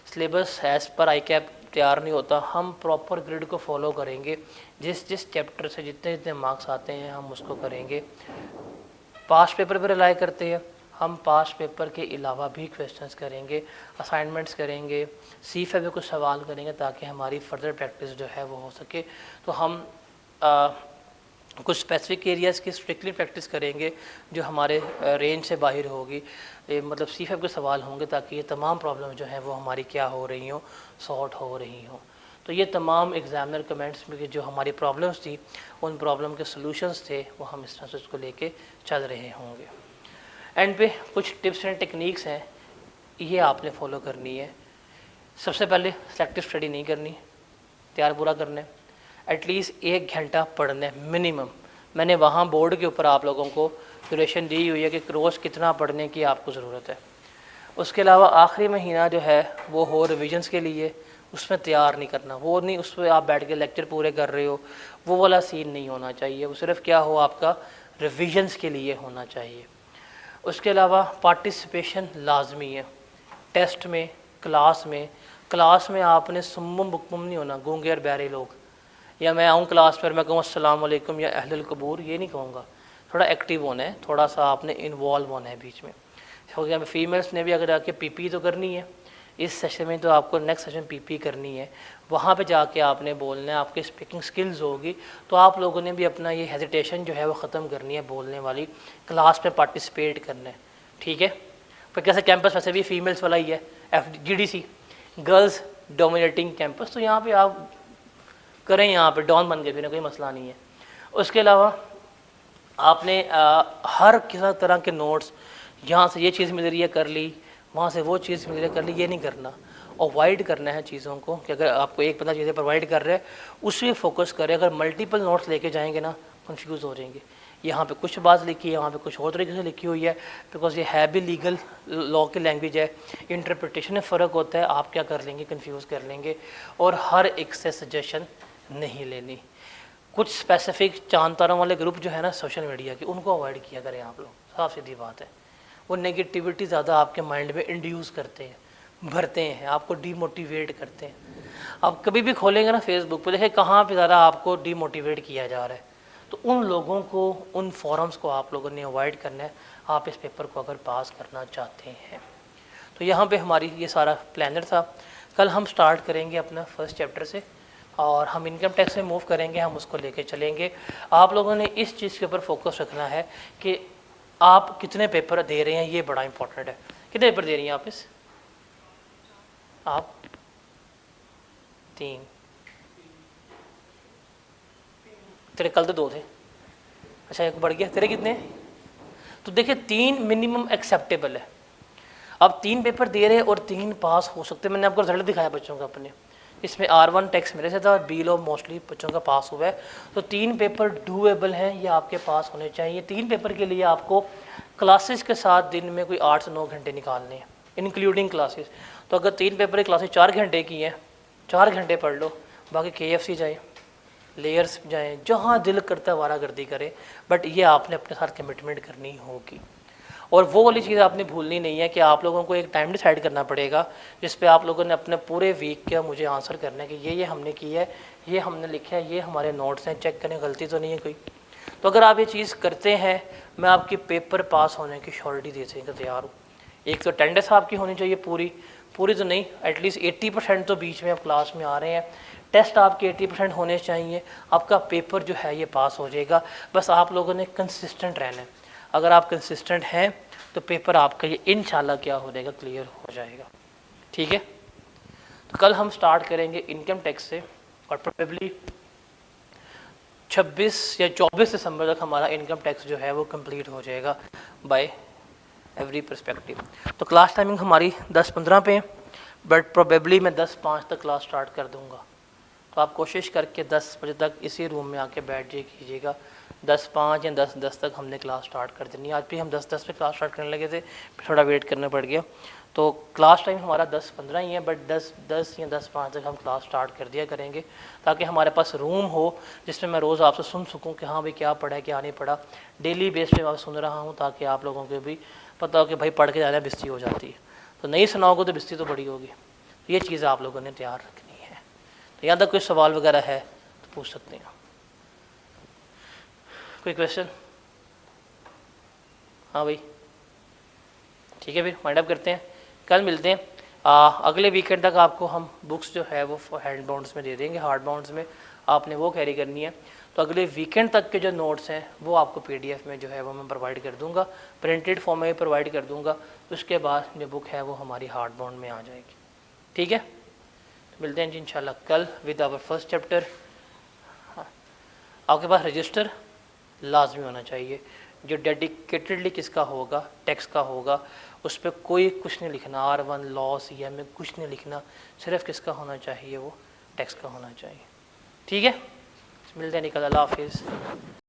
सिलेबस एज़ पर आई कैप तैयार नहीं होता, हम प्रॉपर ग्रिड को फॉलो करेंगे। जिस जिस चैप्टर से जितने जितने मार्क्स आते हैं हम उसको करेंगे। पास्ट पेपर पर रिलाई करते हैं, हम पास्ट पेपर के अलावा भी क्वेश्चंस करेंगे, असाइनमेंट्स करेंगे, सीफे में कुछ सवाल करेंगे ताकि हमारी फर्दर प्रैक्टिस जो है वो हो सके। तो हम कुछ स्पेसिफिक एरियाज़ की स्ट्रिक्टली प्रैक्टिस करेंगे जो हमारे रेंज से बाहर होगी, मतलब सीफे के सवाल होंगे ताकि ये तमाम प्रॉब्लम जो है वो हमारी क्या हो रही हो, सॉर्ट हो रही हो। तो ये तमाम एग्जामिनर कमेंट्स में जो हमारी प्रॉब्लम्स थी, उन प्रॉब्लम के सॉल्यूशंस थे, वो हम इस तरह से उसको लेके चल रहे होंगे। एंड पे कुछ टिप्स एंड टेक्निक्स हैं, ये आपने फॉलो करनी है। सबसे पहले सिलेक्टिव स्टडी नहीं करनी, तैयार पूरा करना है। एटलीस्ट 1 घंटा पढ़ना है मिनिमम। मैंने वहाँ बोर्ड के ऊपर आप लोगों को ड्यूरेशन दी हुई है कि रोज़ कितना पढ़ने की आपको ज़रूरत है। उसके अलावा आखिरी महीना जो है वो हो रिविजन्स के लिए, उसमें तैयार नहीं करना। वो नहीं उस पर आप बैठ के लेक्चर पूरे कर रहे हो, वो वाला सीन नहीं होना चाहिए। वो सिर्फ क्या हो, आपका रिविजन्स के लिए होना चाहिए। उसके अलावा पार्टिसिपेशन लाजमी है टेस्ट में, क्लास में। क्लास में आपने सुम्मुम बुकमुम नहीं होना, गूंगे और बहरे लोग। या मैं आऊँ क्लास पर मैं कहूँ अस्सलाम वालेकुम या अहलुल कबूर, ये नहीं कहूँगा। थोड़ा एक्टिव होना है, थोड़ा सा आपने इन्वॉल्व होना है बीच में। हो गया, फीमेल्स ने भी अगर आके पीपी तो करनी है इस सेशन में, तो आपको नेक्स्ट सेशन पीपी करनी है, वहाँ पे जाके आपने बोलना है, आपकी स्पीकिंग स्किल्स होगी, तो आप लोगों ने भी अपना ये हेजिटेशन जो है वो ख़त्म करनी है, बोलने वाली क्लास में पार्टिसिपेट करना है, ठीक है। फिर कैसे कैंपस वैसे भी फीमेल्स वाला ही है, FGDC गर्ल्स डोमिनेटिंग कैंपस, तो यहाँ पे आप करें, यहाँ पे डॉन बन गए फिर कोई मसला नहीं है। उसके अलावा आपने हर किसी तरह के नोट्स, यहाँ से ये चीज़ मिल रही है कर ली, वहाँ से वो चीज़ मिल रही है कर ली, ये नहीं करना। अवॉइड करना है चीज़ों को कि अगर आपको एक बंदा चीज़ें प्रोवाइड कर रहा है उस पर फोकस करें। अगर मल्टीपल नोट्स लेके जाएंगे ना, कंफ्यूज हो जाएंगे। यहाँ पे कुछ बात लिखी है, यहाँ पे कुछ और तरीके से लिखी हुई है, बिकॉज ये है भी लीगल लॉ की लैंग्वेज है, इंटरप्रिटेशन में फ़र्क होता है, आप क्या कर लेंगे, कंफ्यूज कर लेंगे। और हर एक से सजेशन नहीं लेनी। कुछ स्पेसिफिक चांद तारों वाले ग्रुप जो है ना सोशल मीडिया के, उनको अवॉइड किया करें आप लोग, साफ सीधी बात है। वो नेगेटिविटी ज़्यादा आपके माइंड में इंड्यूस करते हैं, भरते हैं, आपको डीमोटिवेट करते हैं। आप कभी भी खोलेंगे ना फेसबुक पे, देखें कहाँ पे ज़्यादा आपको डीमोटिवेट किया जा रहा है, तो उन लोगों को, उन फोरम्स को आप लोगों ने अवॉइड करना है, आप इस पेपर को अगर पास करना चाहते हैं। तो यहाँ पे हमारी ये सारा प्लानर था। कल हम स्टार्ट करेंगे अपना फर्स्ट चैप्टर से, और हम इनकम टैक्स से मूव करेंगे, हम उसको लेके चलेंगे। आप लोगों ने इस चीज़ के ऊपर फोकस रखना है कि आप कितने पेपर दे रहे हैं, ये बड़ा इंपॉर्टेंट है। कितने पेपर दे रही हैं आप आप 3, तेरे कल तो 2 थे, अच्छा एक बढ़ गया, तेरे कितने? तो देखिए 3 मिनिमम एक्सेप्टेबल है। अब 3 पेपर दे रहे हैं और 3 पास हो सकते हैं। मैंने आपको रिजल्ट दिखाया बच्चों का अपने, इसमें R1 टैक्स मेरे से था और B लो मोस्टली बच्चों का पास हुआ है। तो 3 पेपर डूएबल हैं, ये आपके पास होने चाहिए। 3 पेपर के लिए आपको क्लासेस के साथ दिन में कोई 8 से 9 घंटे निकालने हैं, इंक्लूडिंग क्लासेस। तो अगर 3 पेपर की क्लासेस 4 घंटे की हैं, 4 घंटे पढ़ लो, बाकी KFC जाए, लेयर्स जाएँ, जहाँ दिल करता है वारागर्दी करें, बट ये आपने अपने साथ कमिटमेंट करनी होगी। और वो वाली चीज़ आपने भूलनी नहीं है कि आप लोगों को एक टाइम डिसाइड करना पड़ेगा जिस पे आप लोगों ने अपने पूरे वीक का मुझे आंसर करना है कि ये हमने किया है, ये हमने लिखा है, ये हमारे नोट्स हैं, चेक करें गलती तो नहीं है कोई। तो अगर आप ये चीज़ करते हैं, मैं आपकी पेपर पास होने की श्योरिटी देने को तैयार हूँ। एक तो अटेंडेंस आपकी होनी चाहिए पूरी तो नहीं, एटलीस्ट 80% तो बीच में आप क्लास में आ रहे हैं। टेस्ट आपके 80% होने चाहिए, आपका पेपर जो है ये पास हो जाएगा। बस आप लोगों ने कंसिस्टेंट रहना है। अगर आप कंसिस्टेंट हैं तो पेपर आपका ये इंशाल्लाह क्या हो जाएगा, क्लियर हो जाएगा, ठीक है। तो कल हम स्टार्ट करेंगे इनकम टैक्स से, और प्रोबेबली 26 या 24 दिसंबर तक हमारा इनकम टैक्स जो है वो कंप्लीट हो जाएगा बाय एवरी पर्सपेक्टिव। तो क्लास टाइमिंग हमारी 10:15 पे है, बट प्रोबेबली मैं 10:05 तक क्लास स्टार्ट कर दूंगा। तो आप कोशिश करके 10 बजे तक इसी रूम में आके बैठ जाइए कीजिएगा। 10:05 या 10:10 तक हमने क्लास स्टार्ट कर देनी है। आज भी हम 10:10 पे क्लास स्टार्ट करने लगे थे, फिर थोड़ा वेट करना पड़ गया। तो क्लास टाइम हमारा 10:15 ही है, बट 10:10 या 10:05 तक हम क्लास स्टार्ट कर दिया करेंगे, ताकि हमारे पास रूम हो जिसमें मैं रोज़ आपसे सुन सकूं कि हाँ भाई क्या पढ़ा है क्या नहीं पढ़ा। डेली बेस पे मैं सुन रहा हूँ, ताकि आप लोगों को भी पता हो कि भाई पढ़ के ज़्यादा बिस्ती हो जाती है, तो नहीं सुनाओगे तो बिस्ती तो बड़ी होगी। तो ये चीज़ आप लोगों ने तैयार रखनी है। तो यहाँ तक कोई सवाल वगैरह है तो पूछ सकते हैं। कोई क्वेश्चन? हाँ भाई, ठीक है, फिर वाइंड अप करते हैं, कल मिलते हैं। अगले वीकेंड तक आपको हम बुक्स जो है वो हैंड बाउंड्स में दे देंगे, हार्ड बाउंड्स में आपने वो कैरी करनी है। तो अगले वीकेंड तक के जो नोट्स हैं वो आपको PDF में जो है वो मैं प्रोवाइड कर दूंगा, प्रिंटेड फॉर्म में प्रोवाइड कर दूंगा। उसके बाद जो बुक है वो हमारी हार्ड बाउंड में आ जाएगी, ठीक है। तो मिलते हैं जी इंशाल्लाह कल विद आवर फर्स्ट चैप्टर। आपके पास रजिस्टर लाजमी होना चाहिए, जो डेडिकेटेडली किसका होगा, टैक्स का होगा, उस पर कोई कुछ नहीं लिखना, R1 लॉ CM में कुछ नहीं लिखना, सिर्फ किसका होना चाहिए, वो टैक्स का होना चाहिए, ठीक है। मिलते हैं निकल, अल्लाह हाफिज़।